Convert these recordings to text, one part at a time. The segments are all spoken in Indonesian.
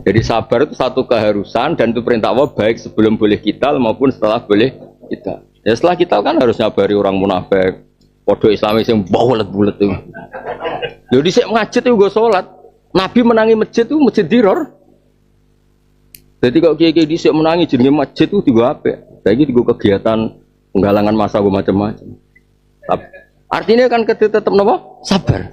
Jadi sabar itu satu keharusan dan itu perintah Allah baik sebelum boleh kita maupun setelah boleh kita. Ya setelah kita kan harus nyabari orang munafik, podo Islamis yang bulet-bulet itu. Jadi saya ngajit itu gue sholat, Nabi menangi masjid itu masjid diror. Jadi kalau kiai disik menangi jenenge masjid itu tiga apa? Lagi tiga kegiatan penggalangan masa macam-macam. Artinya kan kita tetap nopo sabar.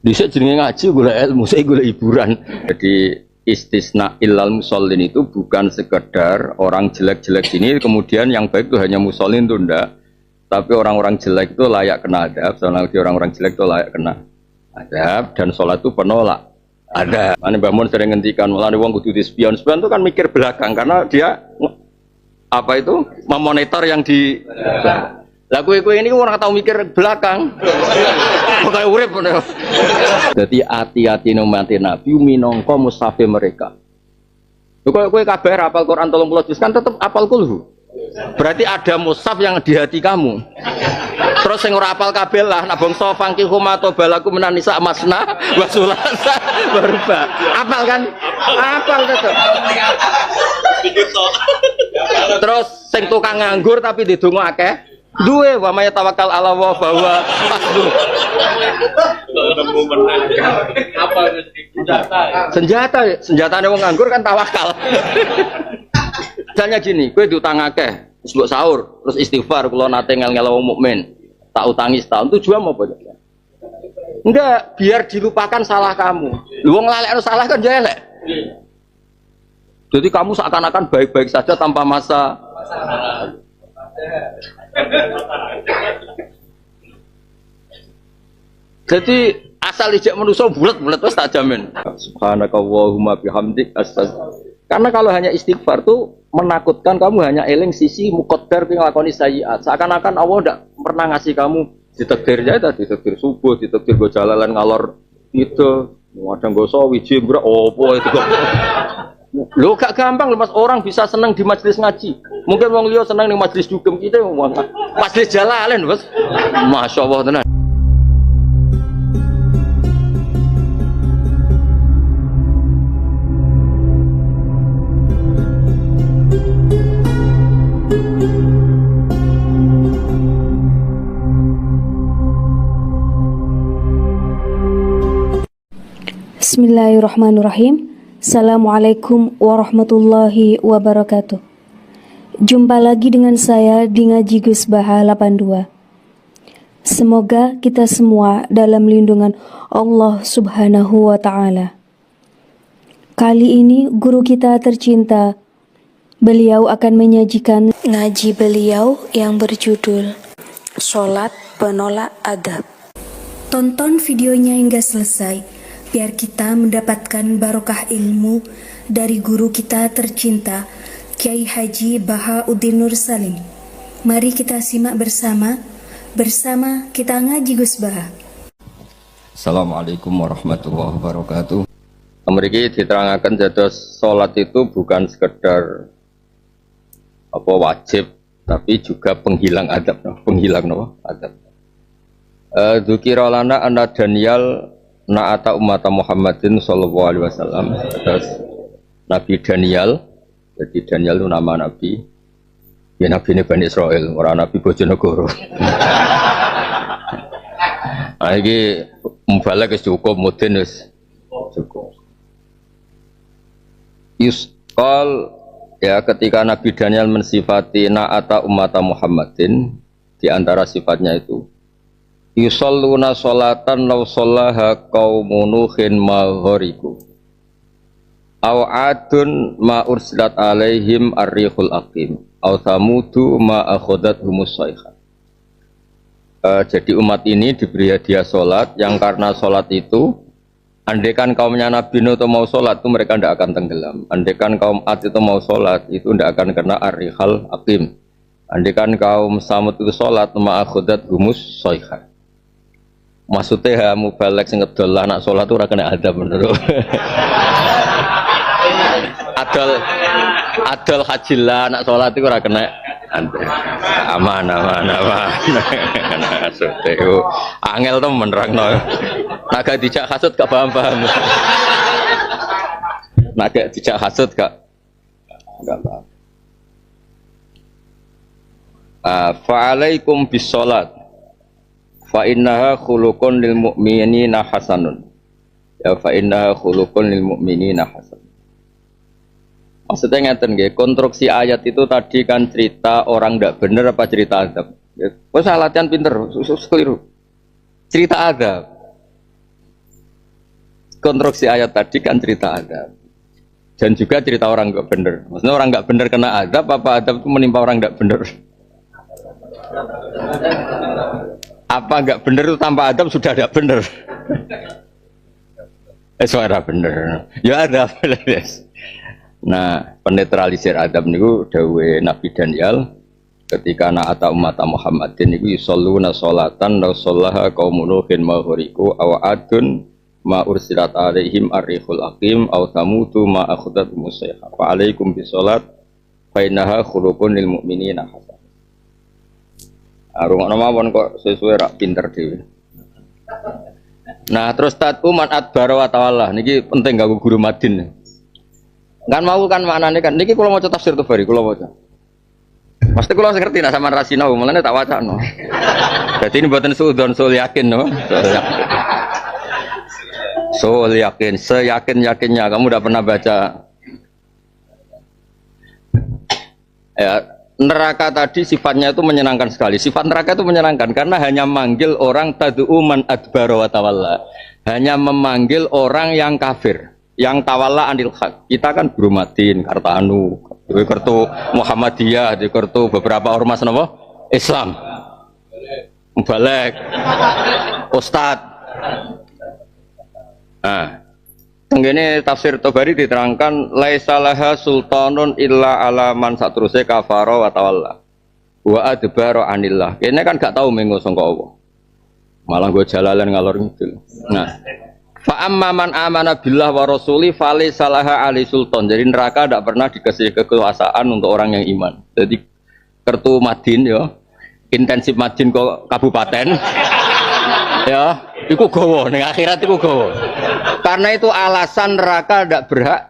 Disik jenenge ngaji gula ilmu, saya gula hiburan. Jadi istisna illal musallin itu bukan sekedar orang jelek-jelek ini kemudian yang baik itu hanya musallin itu enggak. Tapi orang-orang jelek itu layak kena adab, soalnya orang-orang jelek itu layak kena adab dan sholat itu penolak adab. Mana Mbah Mun sering ngendikan malah wong kudu dispion. Spion itu kan mikir belakang karena dia apa itu memonitor yang di lah kue ini orang tahu mikir belakang. Pakai urip. Jadi hati-hati nomati Nabi minangka mushafé mereka. Kue kabar hafal Quran 30 juz kan tetap hafal kulhu. Berarti ada mushaf yang di hati kamu. Terus yang ora hafal kabeh lah nak bangsa fangki humato balaku menanisa masna wa sulasa berubah. Hafal kan? Hafal tetep. Terus sing tukang nganggur tapi didonga akeh. Duwe wa may tawakkal ala Allah bahwa pasdu. Apa senjatane wong nganggur kan tawakal. Misalnya gini, kowe diutang akeh, wis mbok sahur, terus istighfar kula nate ngel-ngel wong mukmin. Tak utangi setahun tujuan apa? Enggak, biar dilupakan salah kamu. Lu wong lalekno salah kan ya elek. Jadi kamu seakan-akan baik-baik saja tanpa masa. Jadi asal ijek manusia bulat-bulat terus tak jamin. Subhanakallahumma bihamdik astaghfirullah. Karena kalau hanya istighfar tuh menakutkan kamu hanya eling sisi muqaddar ping lakoni sayyiat. Seakan-akan Allah ndak pernah ngasih kamu ditakdirnya tadi ditakdir subuh, ditakdir go jalalan ngalor itu, kadang go sawi jembra opo itu kok. Lho gak gampang lho Mas, orang bisa senang di majelis ngaji. Mungkin wong liya senang di majelis dugem, kita majelis jalalain, Mas. Masyaallah tenan. Bismillahirrahmanirrahim. Assalamualaikum warahmatullahi wabarakatuh. Jumpa lagi dengan saya di Ngaji Gus Baha 82. Semoga kita semua dalam lindungan Allah Subhanahu wa Ta'ala. Kali ini guru kita tercinta, beliau akan menyajikan ngaji beliau yang berjudul Sholat Penolak Adab. Tonton videonya hingga selesai biar kita mendapatkan barokah ilmu dari guru kita tercinta, Kiai Haji Bahauddin Nur Salim. Mari kita simak bersama kita ngaji Gus Baha. Assalamualaikum warahmatullahi wabarakatuh. Mriki diterangkan dados salat itu bukan sekedar apa wajib, tapi juga penghilang adab, penghilang adab. Dzukira lana anna Daniel na'ata ummata Muhammadin sallallahu alaihi wasallam. Terus Nabi Daniel, jadi Daniel itu nama Nabi. Ya Nabi ini Bani Israel, orang Nabi Bojonegoro. Nah ini mubalak cukup, mudin cukup. Yusqal ya ketika Nabi Daniel mensifati na'ata ummata Muhammadin, di antara sifatnya itu yusalluna sholatan law shallaha qaumun nuhin maghriku aw adun ma ursilat alaihim ar-rihul aqim aw samudu ma akhadathumus sayha. Jadi umat ini diberi hadiah sholat yang karena sholat itu andaikan kaumnya Nabi Nuh itu mau sholat itu mereka tidak akan tenggelam. Andaikan kaum Ad itu mau sholat itu tidak akan kena ar-rihul aqim. Andaikan kaum Samud itu sholat ma akhadathumus sayha. Maksudnya mubalek sing ngedol lah nak sholat itu ora kena adab menurut. Adol hajilah nak sholat itu ora kena aman. Maksudnya angel tuh menerangno. Agak dijak kasut gak paham. Naga tidak hasud enggak apa. Fa'alaikum bisolat fa innaha khuluqun lil mu'minina hasanun. Ya fa innaha khuluqun lil mu'minina hasanun. Maksudnya ngeten nggih, konstruksi ayat itu tadi kan cerita orang ndak bener apa cerita adab. Wes latihan pinter, susus keliru. Cerita adab. Konstruksi ayat tadi kan cerita adab. Dan juga cerita orang nggak bener. Maksudnya orang nggak bener kena adab, apa adab itu menimpa orang nggak bener? Apa nggak bener itu tanpa adab sudah ada bener? Suara bener. Ya ada bener. Nah, penetralisir adab niku dawe Nabi Daniel ketika na'ata umat Muhammadin niku yusholluna sholatan law shallaha qaumun nuhin ma ghuriqu aw adun ma ursilat alaihim ar-rihul aqim aw tamutu ma akhudat musayha fa alaikum bisolat fa innaha khuluqun lil mu'minina hasan. Arung mawon kok sesuai rak pinter dhewe. Nah, terus tatu man adbara wa tawalla niki penting ganggu guru Madin. Kan mau kan maknane kan niki kula maca tafsir Tabari kula maca. Pasti kula ngerti nak sampean rasina mulane tak wacana. Dadi ini mboten suudzon sul yakin no. Sul yakin, seyakin-yakinnya kamu udah pernah baca. Ya, neraka tadi sifatnya itu menyenangkan sekali. Sifat neraka itu menyenangkan karena hanya manggil orang tad'u man adbara wa tawalla. Hanya memanggil orang yang kafir, yang tawalla anil haq. Kita kan Brumadin, Kartanu, Kartu Muhammadiyah, Kartu beberapa ormas napa? Islam. Mubalek. Ustad. Nah, tenggene tafsir Tabari diterangkan laisalaha sultanun illa ala man satruse kafara wa tawalla. Wa adbara anillah. Kene kan gak tahu mengo sangka Allah. Malah gue jalalan ngalor ngidul. Nah, fa amma man amana billah wa rasuli falaisalaha ali sultan. Jadi neraka tidak pernah dikasih kekuasaan untuk orang yang iman. Jadi kartu Madin ya, intensif Madin kok kabupaten. Ya, iku gowo ning akhirat iku gowo. Karena itu alasan neraka tidak berhak.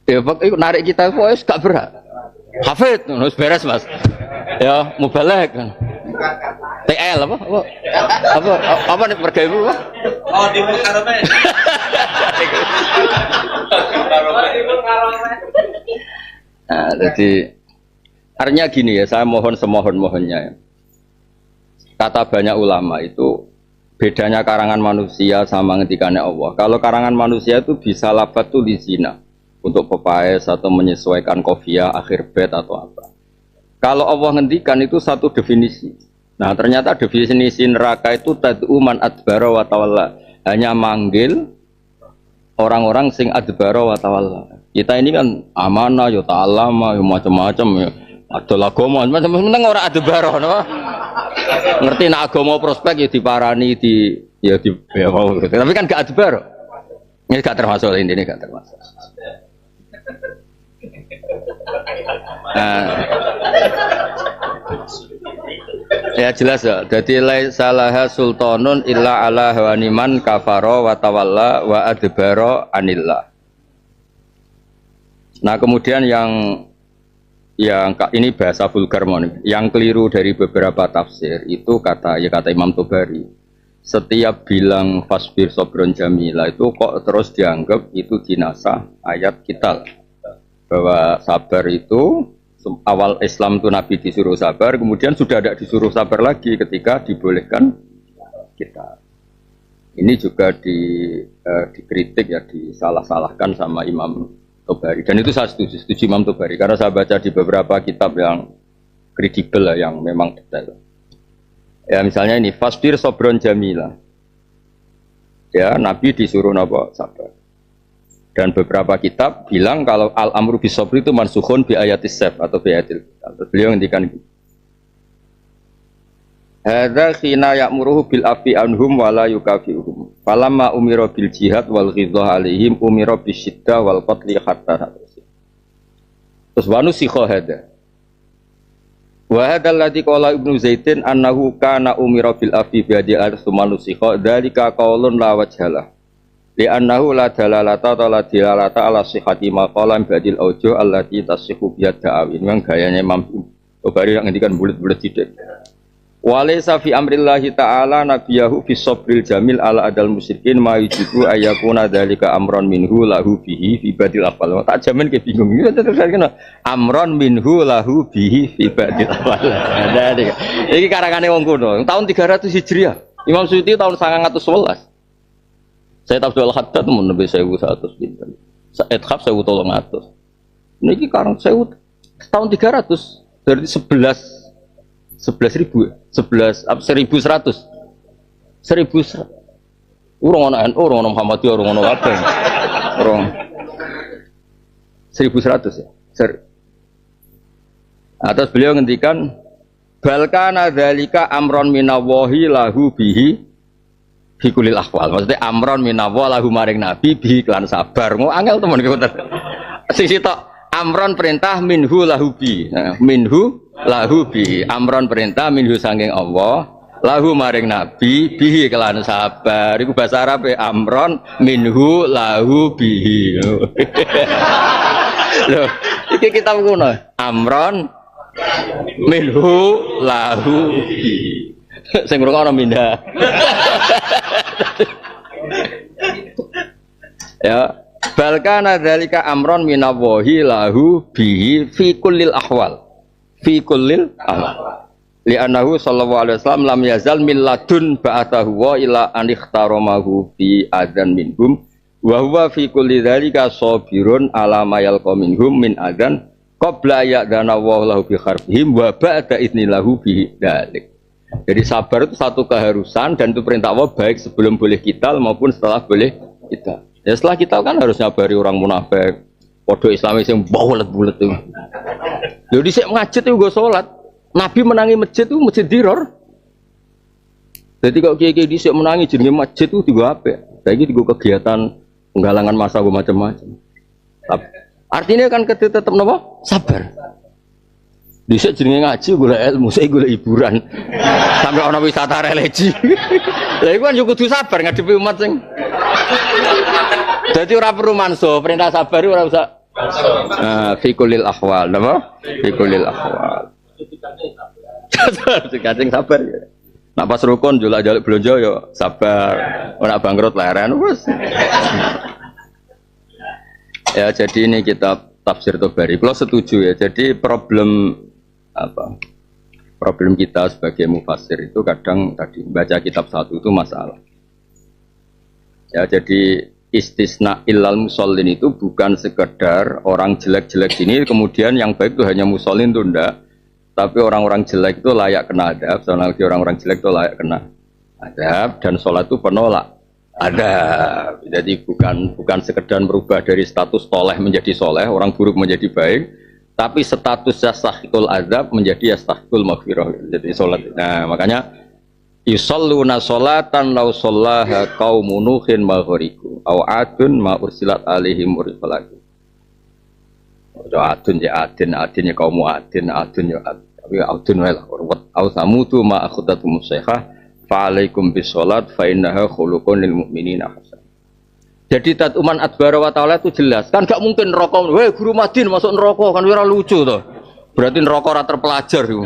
Ya, iku narik kita wis gak berhak. Hafid, harus beres mas. Ya, mubalek. TL apa nih pergaya apa? Oh di Mukarome. Nah, jadi artinya gini ya, saya mohon semohon-mohonnya ya. Kata banyak ulama itu bedanya karangan manusia sama ngendikannya Allah. Kalau karangan manusia itu bisa lafatul zina untuk pepaes atau menyesuaikan kofiah akhir bait atau apa. Kalau Allah ngendikan itu satu definisi. Nah, ternyata definisi neraka itu tad'u man adbara wa tawalla. Hanya manggil orang-orang sing adbara wa tawalla. Kita ini kan amanah ya ta'allama ya macam-macam ya. Adalah agama macam-macam orang adbara no? Ngerti nak agama prospek ya diparani di ya mau gitu. Tapi kan gak adbar. Ini gak termasuk ini gak termasuk. Nah, ya jelas ya. Jadi laisalaha sultanun illa ala hawaniman kafara wa tawalla wa adbara anillah. Nah, kemudian yang ini bahasa vulgar yang keliru dari beberapa tafsir itu kata Imam Tabari. Setiap bilang fasbir sobron jamila itu kok terus dianggap itu dinasah ayat kita bahwa sabar itu awal Islam itu Nabi disuruh sabar, kemudian sudah ada disuruh sabar lagi ketika dibolehkan kita. Ini juga dikritik ya, disalah-salahkan sama Imam Tabari. Dan itu saya setuju Imam Tabari karena saya baca di beberapa kitab yang kredibel yang memang detail. Ya misalnya ini fasbir sobron jamila. Ya Nabi disuruh napa sabar. Dan beberapa kitab bilang kalau al-amru bisobri itu mansukhun bi ayatis saf atau bi ayatil. Beliau ngendikan gitu. Hadza khina ya'muruhu bil afi anhum wa la yukafiuhum. Falamma umira bil jihad wal ghidha alaihim umira bisyiddah wal qatli hatta. Terus wanu sikha hadza. Wa hadzal ladzi qala Ibnu Zaidin annahu kana umira bil afi bi hadi al-thumanu sikha dzalika qaulun la wajhalah. Li'annahu la dalalata atau la dilalata ala sihhati maqalam badil aujo allati tasihhu biyad da'awin. Memang gayanya mampu. Bari yang ngendikan bulet-bulet sidik. Walaysa fi amrillahi ta'ala nabiyahu fi sabril jamil ala adal musyrikin ma yujibu ayyakuna dzalika amron minhu lahu bihi fi badil afal. Tak jamin ke bingung. Amron minhu lahu bihi fi badil afal. Iki karangane wong kuno. Tahun 300 Hijriah. Imam Suyuti tahun 911. Saya Abdul Haddad mun nabi 1100 pinten. Ithaf 1300. Niki karang 1000 tahun 300 dari 11.000 1100 urung ana NU urung ana Muhammadiyah urung ana kabeh urung 1100 ya atas beliau ngendikan balkana dzalika amron minallahi lahu bihi fi kulil ahwal maksudnya amron minallah lahu maring nabi bihi lan sabar ngo angel temen ngoten sisi tok amron perintah minhu lahu bi minhu lahu bi amron perintah minhu sanging Allah lahu maring nabi bihi kelan sabar iku bahasa Arab amron minhu lahu bihi lho iki kitab kuno amron minhu lahu bihi sing ngrungokno minda ya balkana dzalika amron minallahi lahu bihi fi kullil ahwal fi kullil ahwal li'annahu sallallahu alaihi wasallam lam yazal min ladun ba'athahu wa ila an ikhtaramahu fi adzan minhum wa huwa fi kulli dzalika sabirun ala ma yalqa minhum min adzan qabla ya'dana wa lahu bi kharbihim wa ba'da idznillahu bi dzalik. Jadi sabar itu satu keharusan dan itu perintah Allah baik sebelum boleh kita maupun setelah boleh kita. Ya setelah kita kan harus nyabari orang munafik, podo Islamis yang bulet-bulet itu. Lalu di masjid itu gue sholat, Nabi menangi masjid itu masjid diror. Jadi kalau kiai-kiai di menangi jenis masjid itu juga apa? Jadi juga kegiatan penggalangan masa macam-macam. Artinya kan kita tetap nopo sabar. Di jenis ngaji gue ilmu, saya gue hiburan. Sampai orang wisata religi. Lah iku kan yo kudu sabar ngadepi umat sing. Dadi ora perlu manso, perintah sabar ora usah. Fi kulil ahwal, napa? Fi kulil ahwal. Dikacing sabar ya. Nak pas rukun jolak-jolak blonjo yo sabar. Ora bangkrut leren wis. Ya jadi ini kita tafsir Tobari. Kalau setuju ya. Jadi problem kita sebagai mufassir itu kadang tadi baca kitab satu itu masalah. Ya jadi istisna illal musallin itu bukan sekedar orang jelek-jelek ini kemudian yang baik itu hanya musallin itu enggak. Tapi orang-orang jelek itu layak kena adab, soalnya orang-orang jelek itu layak kena adab dan sholat itu penolak adab. Jadi bukan sekedar berubah dari status toleh menjadi soleh, orang buruk menjadi baik, tapi status yastahiqul adab menjadi yastahiqul maghfirah. Jadi sholat. Nah makanya yusalluna sholatan law shallaha qaumun nuhin ma ghariqu aw adun ma ursilat alaihim mursalatu. Adun ya kaum adun ya adun. Tapi adun wae lah. Aw samutu ma akhadatum musaikhah fa alaikum bisolat fa innaha khuluqun lil mu'minina hasan. Jadi tatuman adbara wa ta'ala itu jelas. Kan gak mungkin neraka, weh guru Madin masuk neraka kan ora lucu to. Berarti neraka ora terpelajar itu.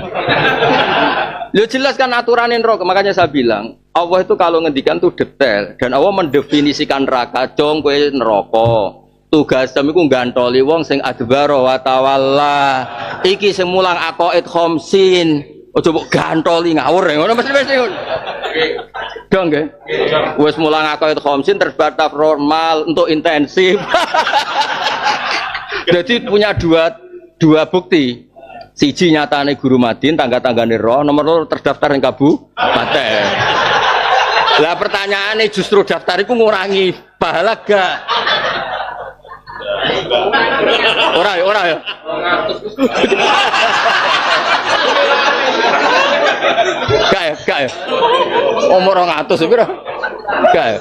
Lu jelas kan aturannya neraka, makanya saya bilang Allah itu kalau ngendikan tuh detail dan Allah mendefinisikan neraka, jong kowe neraka. Tugasem iku gantoli wong sing adbara wa tawalla. Iki sing mulang aqaid khamsin. Ojo mbok gantoli ngawur ngono mesti ngono. Dong nggih. Wis mulang aqaid khamsin terbatas normal untuk intensif. Jadi punya dua bukti. Siji nyatane guru Madin tangga-tanggane roh, nomor loro terdaftar ing kabupaten. Lah pertanyaane justru daftar iku ngurangi pahala gak? Ora ya. Gak ya. Umur 200 piro? Gak ya.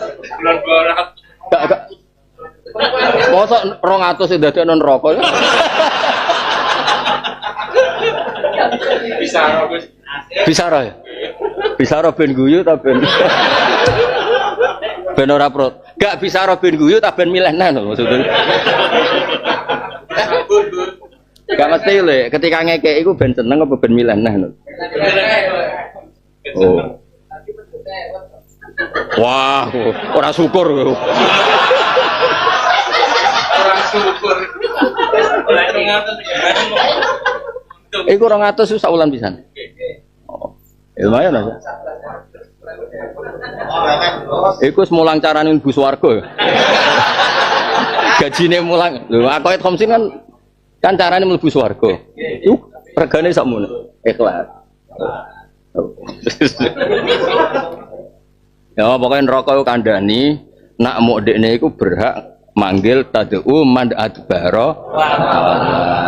Gak. Mosok 200 sing dadekno neraka. Bisa ya. Bisa ben guyu ta ben. Ben ora prot. Gak bisa Robin guyu tak ben milih neh lho maksudnya. Gak mesti lho, ketika ngekek iku ben seneng apa ben milih neh lho. Oh. Wah, ora syukur. Ora syukur. Iku 200 susah ulan pisan. Oh. Lumayan aja. Iku semulang carane mlebu swarga. Gajine mulang. Lho, akoet khamsin kan carane mlebu swarga. Iku regane sakmono. Ikhlas. Ya pokoknya neraka itu kandhani nak muk dekne iku berhak manggil tad'u man adbara.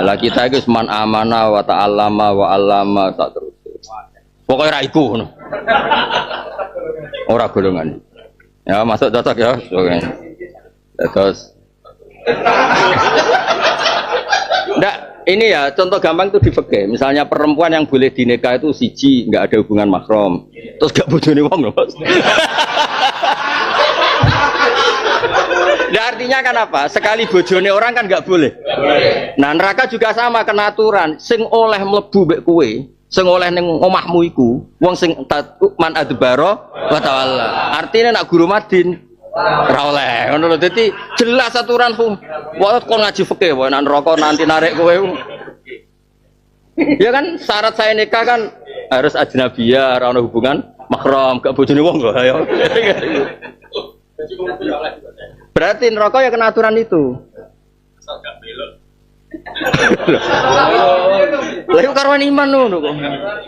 Lah kita iki man amana wa ta'allama wa 'allama tak terus. Pokoke ra iku ngono. Ora golongan. Ya masuk cocok ya. Terus ndak ini ya contoh gampang itu di fikih. Misalnya perempuan yang boleh dinikah itu siji enggak ada hubungan mahram. Terus gak bojone wong lho. Nah, artinya kan apa? Sekali bojone orang kan nggak boleh. Nah neraka juga sama kena aturan. Sing oleh mlebu mbek kowe, sing oleh ning omahmu iku, wong sing man adbara wa tawalla. Artinya nak guru madin ora oleh. Ngono lho. Dadi jelas aturan hukum. Kok kon ngaji fikih wae nak neraka nanti narik kowe. Ya kan syarat saya nikah kan harus ajnabiyah, ora ono hubungan mahram, gak bojone wong kok ya. Berarti neraka ya kena aturan itu. Lah iku karwan iman ngono kok.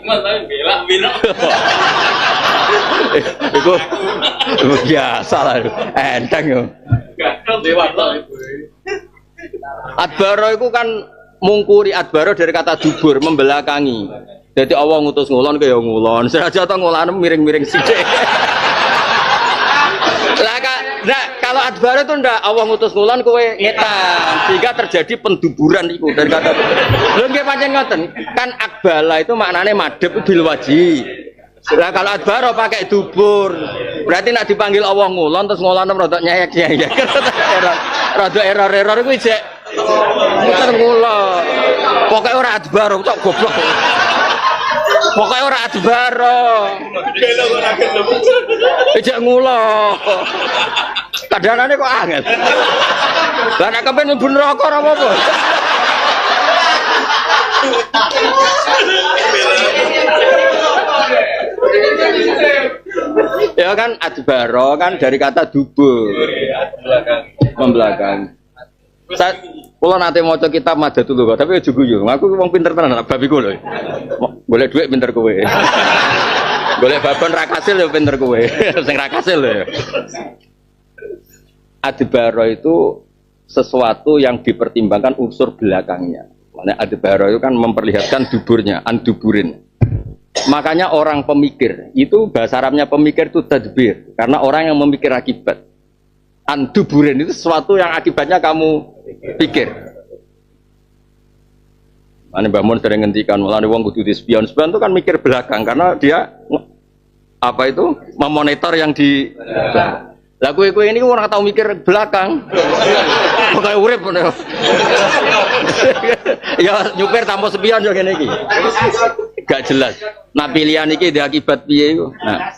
Iman tapi belak-belak. Iku biasa lah. Enteng yo. Adbaro iku kan mungkuri adbaro dari kata dubur, membelakangi. Jadi Allah ngutus ngulon ke ya ngulon. Senajan to ngulane miring-miring sithik. Nah, kalau adbara itu ndak Allah ngutus ngulon kowe ngetan sehingga terjadi penduburan itu dari kata. Lho nggih pancen ngoten. Kan akbala itu maknane madhep bil waji. Lah kalau adbara pakai dubur, berarti nak dipanggil Allah ngulon terus ngulon rada nyayek-nyayek. Rada error-error kuwi jek muter ngulon. Pokoke ora adbara cok goblok. Pokoke ora adbara. Ejek ngulon. Kadarane kok angel. Lah nek kepen mlebu neraka ora apa-apa. Ya kan adbaro kan dari kata dubur. Membelakangi. Saya kula nate maca kitab Madatul Lugha, tapi aja guyu. Aku wong pinter tenan babiku lho. Golek dhuwit pinter kowe. Golek babon ra kasil ya pinter kowe. Sing ra kasil lho. Adbaro itu sesuatu yang dipertimbangkan unsur belakangnya. Makanya adbaro itu kan memperlihatkan duburnya, anduburin. Makanya orang pemikir, itu bahasa Arabnya pemikir itu tadbir. Karena orang yang memikir akibat. Anduburin itu sesuatu yang akibatnya kamu pikir. Mana Mbah Mun sering ngendikan, mulane wong kudu dispion. Spion itu kan mikir belakang karena dia apa itu memonitor yang di. Lah kowe ini ora tau mikir belakang. Pokoke urip ngono. Ya nyupir tanpa spion yo ngene iki. Gak jelas. Nah pilihan iki dia akibat piye iku. Nah,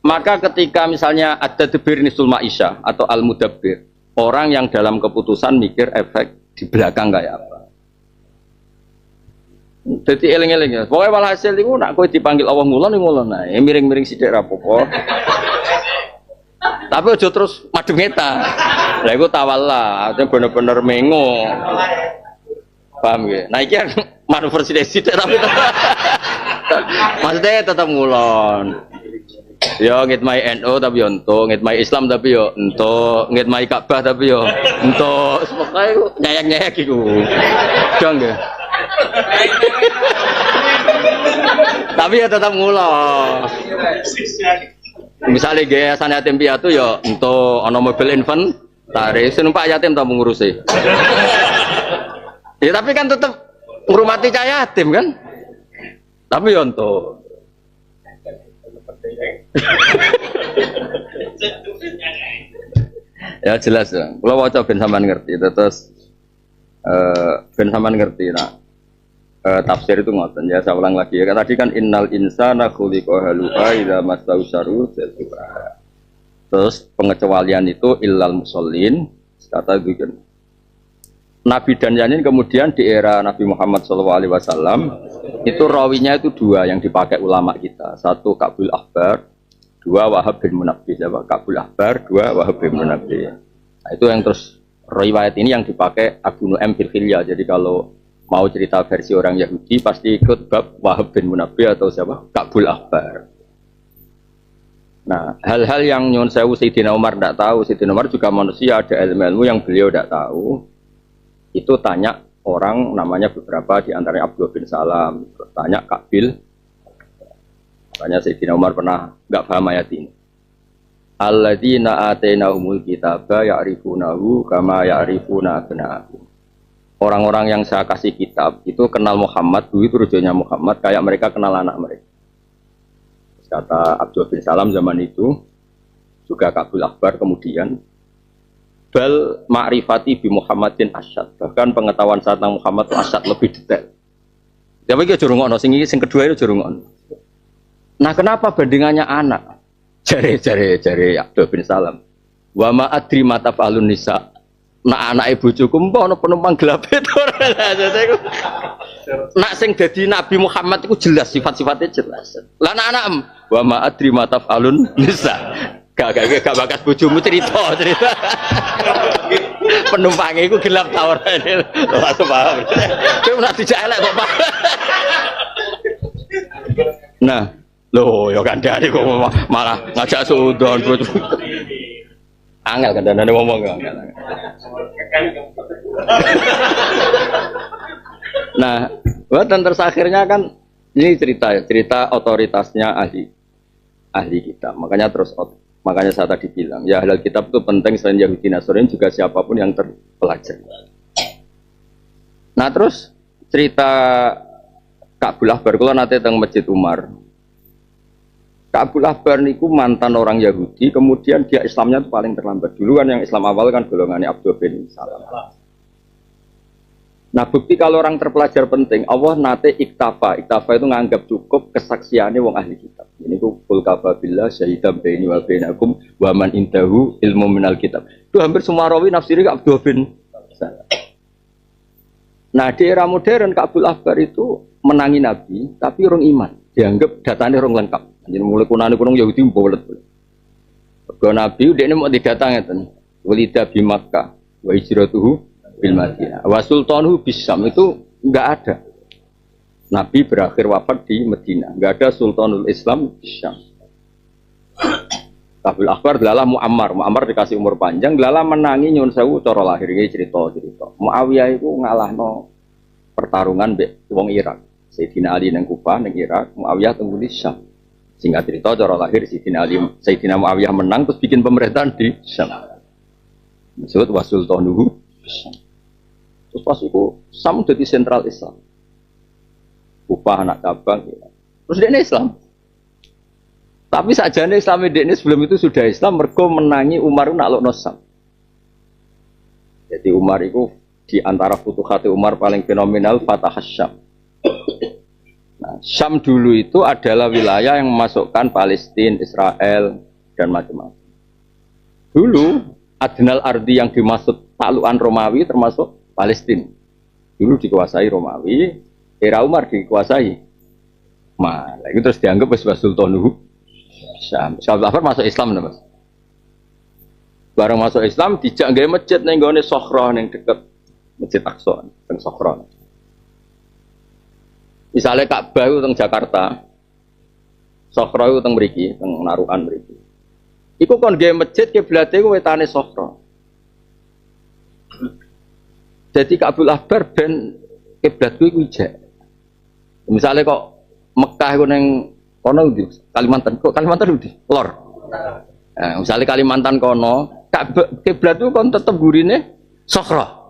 maka ketika misalnya ada tadbir nisul maisha atau al-mudabbir, orang yang dalam keputusan mikir efek di belakang kayak apa. Jadi eling-eling ya. Pokoknya walhasil iku nak kowe dipanggil Allah ngulon ae, miring-miring sithik ra apa-apa. Tapi aja terus madhep ngeta. Lah iku tawalla, artinya bener-bener mengo. Paham nggih? Nah iki manuver sithik tapi maksudnya tetap ngulon. Ya ngitmai NU tapi yo entuk, ngitmai Islam tapi yo entuk, ngitmai Ka'bah tapi yo entuk. Pokoke nyayek-nyayek iku. Dong nggih. Tapi ya tetap ngulon. Misalnya gaya yayasan yatim piatu ya untuk ono mobil inventaris numpak yatim tak mengurusi. Ya tapi kan tetap menghormati cah yatim kan. Tapi ya untuk Ya jelas ya. Kalau waca ben sampean ngerti, terus ben sampean ngerti nak tafsir itu ngoten ya. Saya ulang lagi ya. Tadi kan innal insana khuliqa halu'a idza massahu syarru jazua. Terus pengecualian itu illal musallin kata gitu. Nabi dan Yanin kemudian di era Nabi Muhammad SAW itu rawinya itu dua yang dipakai ulama kita. Satu Ka'bul Ahbar, dua Wahab bin Munabbih. Ka'bul Ahbar, dua Wahab bin Munabbih. Nah, itu yang terus riwayat ini yang dipakai Abu Nu'aim fil Hilya. Jadi kalau mau cerita versi orang Yahudi pasti ikut bab Wahab bin Munabbih atau siapa? Ka'bul Ahbar. Nah, hal-hal yang nyuwun sewu Sayyidina Umar tidak tahu. Sayyidina Umar juga manusia, ada ilmu yang beliau tidak tahu. Itu tanya orang namanya beberapa di antaranya Abdul bin Salam, tanya Kabil. Tanya Sayyidina Umar pernah nggak paham ayat ini. Alladzina atainahumul kitaba ya'rifunahu kama ya'rifuna abna'ahum. Orang-orang yang saya kasih kitab itu kenal Muhammad, itu rujuknya Muhammad kayak mereka kenal anak mereka. Kata Abdul bin Salam zaman itu juga Ka'bul Akbar kemudian bal ma'rifati bi Muhammadin asyad, bahkan pengetahuan tentang Muhammad itu asyad lebih detail. Tapi iki aja rungokno sing kedua itu aja rungokno. Nah, kenapa bandingannya anak? Jare Abdul bin Salam. Wa ma adri ma taf'alun nisa. Nak anak ibu cukup ono penumpang gelap itu ora. Nak sing dadi Nabi Muhammad itu jelas sifat-sifatnya jelas. Lah anak wa ma adri ma taf'alun nisa. Gak bakas bojomu cerita. Penumpangnya itu gelap tawar ini. Langsung paham. Kowe nak dijak elek kok, Pak. Nah, loh ya kandhane kok malah ngajak sudon. Angel kandhane ngomong kok. Nah, dan terus akhirnya kan ini cerita otoritasnya ahli kita. Makanya saya tadi bilang, ya ahlul kitab itu penting selain Yahudi Nasrani juga siapapun yang terpelajar. Nah terus cerita Ka'bul Ahbar, kalau nanti tentang Masjid Umar. Ka'bul Ahbar niku mantan orang Yahudi, kemudian dia Islamnya itu paling terlambat. Dulu kan yang Islam awal kan golongannya Abdul bin Salam. Nah bukti kalau orang terpelajar penting, Allah nate iktafa itu nganggap cukup kesaksiannya wong ahli kitab. Ini ku kul kafabillah syahidam baini wa bainakum wa man indahu ilmu minal kitab. Itu hampir semua rawi nafsiri Abdul bin Salam. Nah di era modern Ka'bul Ahbar itu menangi Nabi, tapi orang iman. Dianggap datanya orang lengkap. Jadi mulai kunani kunung Yahudi bolet. Kalau Nabi dia ini mau didatangkan, walida bi Makkah wa hijratuhu bil Madinah. Wa sultanuhu bisyam itu enggak ada. Nabi berakhir wafat di Madinah. Enggak ada sultanul Islam bisyam. Ka'bul Ahbar delalah Muammar dikasih umur panjang, delalah menangi nyun sewu cara lahir iki cerita. Muawiyah itu ngalahno pertarungan mbek wong Irak. Sayyidina Ali nang Kufah nang Irak, Muawiyah teng Syam. Singkat cerita cara lahir Sayyidina Muawiyah menang terus bikin pemerintahan di Syam. Disebut wasultanuhu Syam. Terus pas itu Syam jadi sentral Islam. Kufah anak cabang ya. Terus dia Islam. Tapi sajane Islam ini sebelum itu sudah Islam mergo menangi Umar nak lokno Syam. Jadi Umar itu di antara futuhat Umar paling fenomenal Fatah Syam. Nah, Syam dulu itu adalah wilayah yang memasukkan Palestina, Israel, dan macam-macam. Dulu Adnal Ardi yang dimaksud taklukan Romawi termasuk Palestina. Dulu dikuasai Romawi, era Umar dikuasai. Nah, itu terus dianggap sebagai Sultanuhu Syam. Ka'bul Ahbar masuk Islam, Mas. Barang masuk Islam dijak gawe masjid ning gone Sokhra ning deket Masjid Aqsa, teng Sokhra. Misalnya Ka'bah itu teng Jakarta, Sokhra itu teng mriki, teng Narukan mriki. Iku kon gawe masjid kiblate ku wetane Sokhra. Jadi Ka'bul Ahbar ben kiblatku iku ijek. Misalnya kok Mekah iku ning kono ndi? Kalimantan. Kok Kalimantan ndi? Lor. Nah, misalnya Kalimantan kono, kiblat itu kon tetep gurine Sokhra.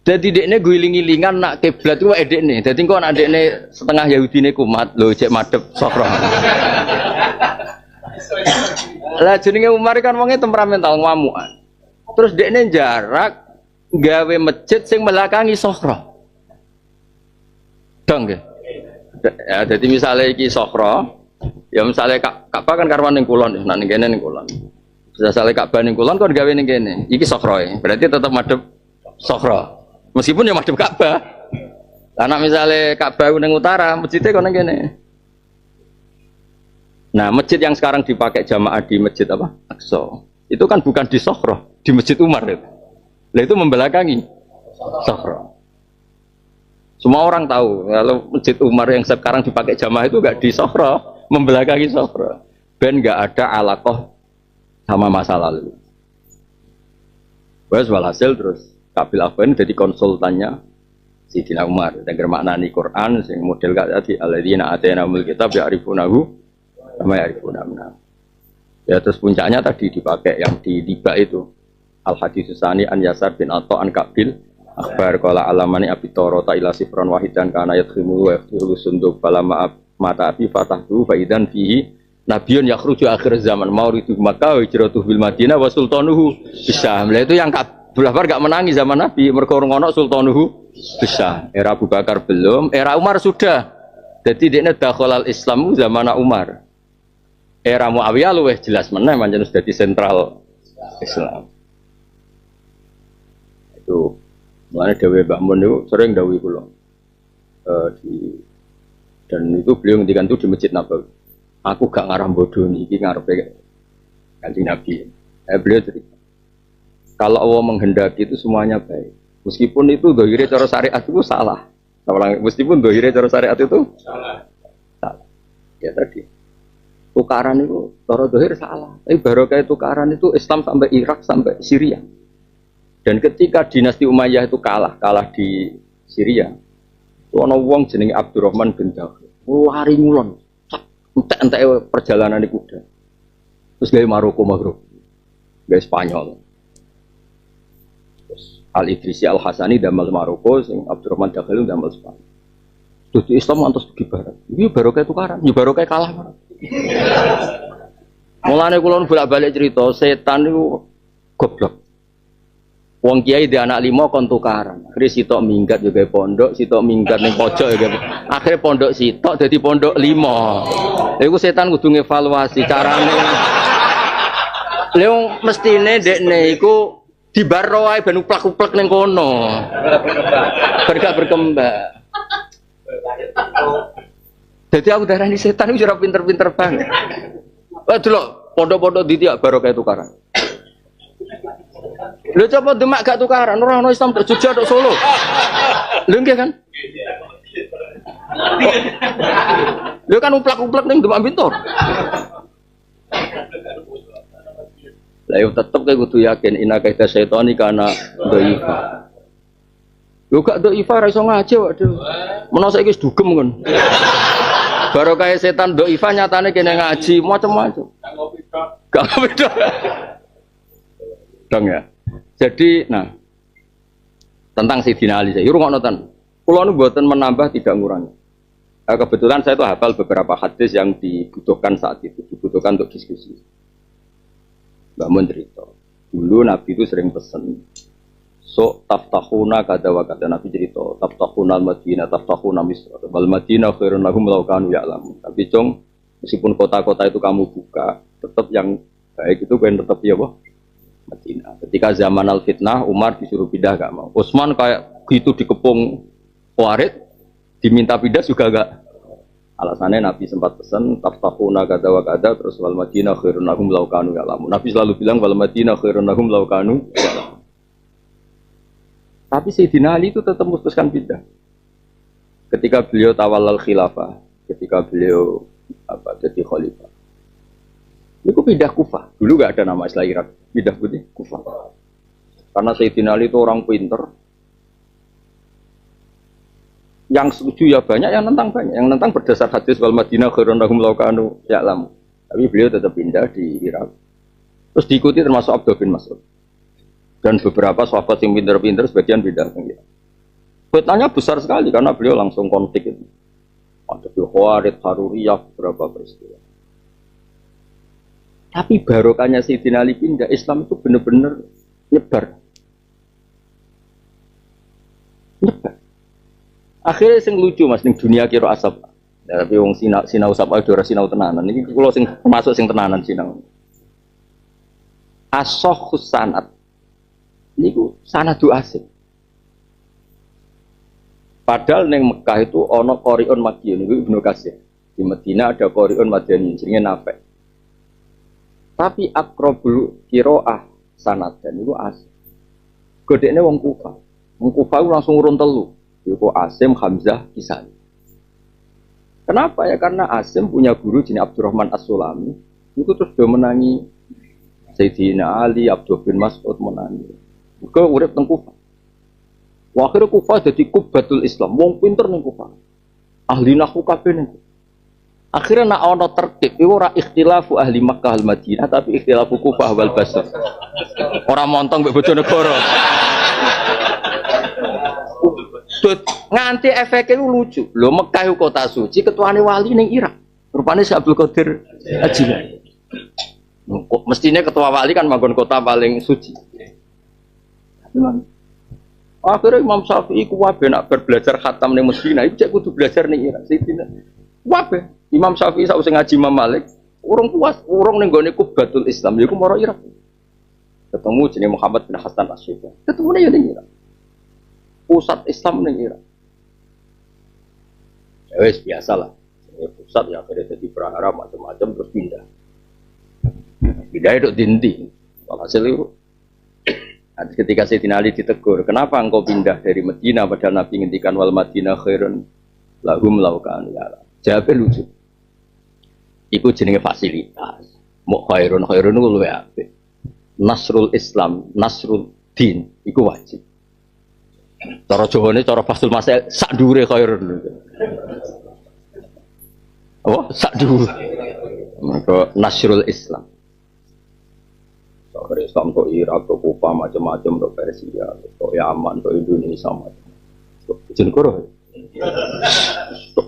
Jadi dekne guling-gilingan nak kiblat itu dekne. Jadi kok nak dekne setengah Yahudine kumat lho cek madhep Sokhra. Lah jenenge Umar kan wonge temperamental ngamukan. Terus dekne jarak gawe masjid sing melakangi Sokhra. Dong nggih. Ya dadi misale iki Sokhra, ya misale Ka'bah kan karwan ning kulon, nek ning kene ning kulon. Misale Ka'bah ning kulon kon gawe ning kene. Iki Sokhra. Berarti tetap madhep Sokhra. Meskipun ya madhep Ka'bah. Karena misalnya Ka'bah ning utara, masjidnya kon ning kene. Nah, masjid yang sekarang dipakai jamaah di masjid apa? Aqsa. Itu kan bukan di Sokhra, di Masjid Umar itu. Lah itu membelakangi Sokhra. Semua orang tahu kalau Masjid Umar yang sekarang dipakai jamaah itu enggak di Sokhra, membelakangi Sokhra. Ben enggak ada alaqah sama masa lalu. Wes walhasil terus Kabil Afwan jadi konsultannya Sayyidina Umar. Dan maknani Quran sing model kaya tadi alladzina atainahumul kitab ya'rifunahu kama ya'rifuna. Ya terus puncaknya tadi dipakai yang di tiba itu Al Hadis Sani an Yasar bin Atha an Kabil akhbar qala alamani abi tarata ila sifran wahidan kana yadkhimu wa yaftiru sunduk balama mata abi fatahtu fa idan fihi nabiyun yakhruju akhir zaman mauridu Makkah wa hijratuhu bil Madinah wa sultanuhu Bisyam. Lah itu yang Abdul Ghaffar gak menangi zaman Nabi mergo ngono sultanuhu Bisyam. Era Abu Bakar belum, era Umar sudah. Jadi dekne dakhalal Islam zaman Umar. Era Muawiyah luwih jelas meneh pancen sudah di sentral Islam. Itu mulane dawuh Mbak Mun itu sering dawuh kula. Dan itu beliau ngendikan itu di Masjid Nabawi. Aku gak ngarah bodoh niki ngarepe Kanjeng Nabi. Beliau cerita. Kalau Allah menghendaki itu semuanya baik. Meskipun itu dohire cara syariat itu salah. Meskipun dohire cara syariat itu salah. Ya tadi. Tukaran itu cara dohir salah. Tapi barokah tukaran itu Islam sampai Irak sampai Syria. Dan ketika dinasti Umayyah itu kalah di Syria. Itu ana wong jenenge Abdurrahman bin Dakhil. Lari ngulon. Entek-entek perjalanan kuda. Terus gawe Maroko maghrib. Gawe Spanyol. Terus Al-Idrisi Al-Hasani damel Maroko, sing Abdurrahman Dakhil damel Spanyol. Dudu Islam antos dugi barat. Iki barokah tukaran, ya barokah kalah. Mulane kula bolak-balik cerita, setan niku goblok. Wong kiai di anak 5 kon tukaran. Akhire sitok minggat juga pondok, sitok minggat ning pojok juga. Akhire pondok sitok dadi pondok 5. Lha iku setan kudu ngevaluasi carane. Lha mestine dekne iku dibaro wae ben uplak-uplek ning kono. Bergak berkembang. Jadi aku darani setan itu ora pinter-pinter banget. Delok pondok-pondok di tiap barokah tukaran. Lho coba Demak gak tukaran, ora ono Islam terjujur tok Solo. Lho nggih kan? Lho kan uplak-uplak ning Demak Bintor. Lah yo tetep kowe kudu yakin inaka syaitani kana dhaifa. Lho gak dhaifa ora iso ngaji waduh. Menawa saiki wis dugem kon. Barokah setan dhaifa nyatane kene ngaji macam-macam. Gak beda. Dong ya. Jadi, nah tentang Sayyidina Ali, saya rungokno ten. Kula nu mboten menambah tidak ngurangi. Kebetulan saya itu hafal beberapa hadis yang dibutuhkan saat itu, dibutuhkan untuk diskusi. Mbak Mun cerita. Dulu Nabi itu sering pesen. So taftahuna kada wa kada Nabi cerita. Taftahuna al-Madinah, taftahuna Misr. Wal Madinah khairun lahum law kanu ya'lamun. Tapi cung, meskipun kota-kota itu kamu buka, tetap yang baik itu kan tetap ya boh. Madinah. Ketika zaman al-fitnah, Umar disuruh pindah gak mau. Utsman kayak gitu dikepung warid, diminta pindah juga gak. Alasannya Nabi sempat pesan taftahuna kada wa kada terus wal Madinah khairun lahum law kanu ya'lamun. Nabi selalu bilang wal Madinah khairun lahum law kanu ya'lamun. Tapi Sayyidina Ali itu tetap memutuskan pindah. Ketika beliau tawallal khilafah, ketika beliau jadi khalifah. Itu pindah Kufah. Dulu gak ada nama istilah Irak. Pindah putih Kufah. Karena Sayyidina Ali itu orang pinter. Yang setuju ya banyak, yang nentang banyak. Yang nentang berdasar hadis wal Madinah khairun lahum law kanu ya'lamun. Tapi beliau tetap pindah di Irak. Terus diikuti termasuk Abdullah bin Mas'ud. Dan beberapa sahabat yang pinter-pinter sebagian pindah ke Irak. Fitnahnya besar sekali karena beliau langsung konflik itu. Ada Khawarij, Haruriyah, beberapa peristiwa. Tapi barokahnya Sayyidina Ali pindah, Islam itu benar-benar nyebar. Nyebar. Akhirnya sing lucu Mas ning dunia kira asap. Ya, tapi wong sinau sapa ora sinau tenanan. Iki kula sing termasuk sing tenanan sinau. As-sahhus sanad. Niku sanadu asik. Padahal neng Mekah itu ono qori'un Madiyun niku Ibnu Katsir. Di Madinah ada qori'un Madani jenenge Nafi'. Tapi akrabul qiraah sanad dan niku asik. Godekne wong Kufah. Wong Kufah langsung urun telu. Yaiku Asim, Hamzah, Kisan. Kenapa ya? Karena Asim punya guru jenis Abdurrahman As-Sulami. Itu terus dia menangi Sayyidina Ali, Abdul bin Mas'ud menangi. Ke urip teng Kufah. Akhirnya Kufah jadi kubatul Islam. Wong pinter ning Kufah. Ahli nahwu kabeh ning. Akhirnya nak ana tertib, iku ora ikhtilafu ahli Makkah al Madinah, tapi ikhtilafu Kufah wal Basra. Ora montong mbek Bojonegoro. Nganti efeknya lucu. Lho Mekah itu kota suci, ketuane wali ning Irak. Rupane Syekh Abdul Qadir Al-Jilani. Kok mestinya ketua wali kan manggon kota paling suci. Akhirnya Imam Syafi'i ku wabe nak belajar khatam ning Madinah, iku cek kudu belajar ning Irak. Sidina. Wabe Imam Syafi'i sak sing ngaji Imam Malik, urung puas, urung ning gone Kubatul Islam, iku maro Irak. Ketemu jenenge Muhammad bin Hasan Asy-Syaibani. Ketemune ya ning Irak. Pusat Islam ning Irak. Ya wis biasalah. Pusat ya akhirnya jadi prahara macam-macam terus pindah. Pindah itu dinti. Hasil itu ketika Sayyidina Ali ditegur, kenapa engkau pindah dari Madinah padahal Nabi ngendikan wal Madinah khairun lahum laukan ya. Jawabnya lucu. Iku jenenge fasilitas. Mau khairun itu luwih apik. Nasrul Islam, nasrul din iku wajib. Cara Jawane cara fasul masail sak dhuwure khairun. Oh, sak dhuwur. Maka nasrul Islam. Soal Islam ke Irak, ke Kufa, macam-macam, ke Persia, ke Yaman, ke Indonesia, macam-macam. Jenegoro.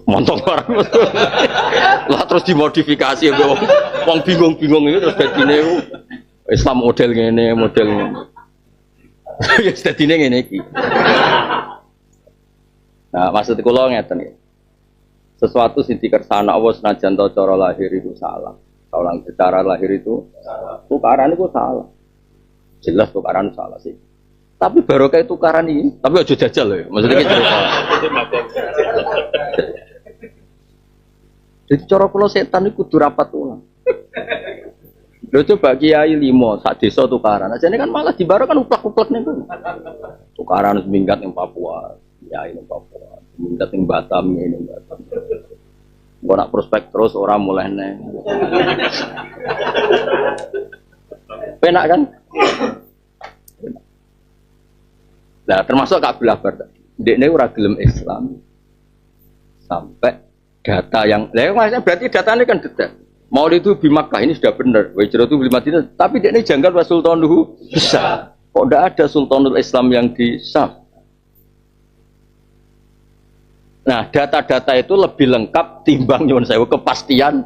Montong orang. Lah terus dimodifikasi ya, wong bingung-bingung itu terus dadine Islam model ngene, model ngene. Ya dadine ngene iki. Nah, maksud kula ngeten iki. Sesuatu sing dikersana Allah senajan to cara lahir itu salah. Kalau secara lahir itu tukaran itu salah. Jelas tukaran salah sih. Tapi barokah tukaran ini, tapi aja jajal loh. Maksudnya gitu. Jadi cara kula setan itu kudu rapat ulang. Lho coba kiai 5 sak desa tukaran. Ajane kan malah di baro kan uplak-uplak niku. Tukaran seminggat ning Papua, kiai ning Papua, seminggat ning Batam ning Batam. Gua nak prospek terus orang mulai neng. Penak kan? Nah termasuk Kabul Akbar. Dekne ora gelem Islam sampai data yang, maksudnya berarti datanya kan detail. Maulid itu di Makkah ini sudah benar. Hijrah itu di Madinah. Tapi dekne janggal wa sultanuhu besar. Kok tidak ada sultanul Islam yang di Syam? Nah, data-data itu lebih lengkap timbang nyuwun sewu kepastian.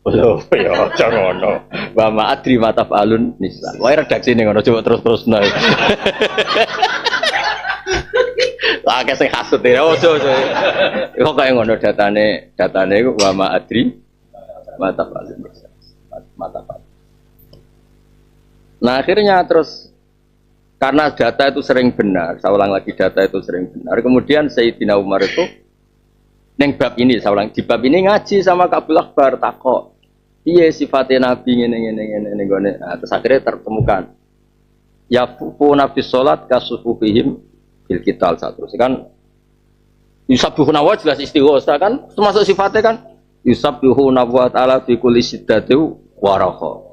Lho, ya aja ngono. Wa ma adri mata falun nisa. Wae redaksi ning ngono coba terus-terus nae. Lah kese hasud ya ojo. Kok kaya ngono datane iku wa ma adri mata falun nisa. Mata falun. Nah, akhirnya terus karena data itu sering benar, saya ulang lagi data itu sering benar. Kemudian Sayyidina Umar itu neng bab ini, saya ulang di bab ini ngaji sama Kabul Akbar takok. Iya sifatnya Nabi ngene. Nah, terus akhirnya tertemukan. Ya fu nabi salat kasufihim bil kital satu. Kan yusabbihu wa jelas istighosa kan termasuk sifatnya kan yusabbihu wa ta'ala fi kulli siddati wa raha.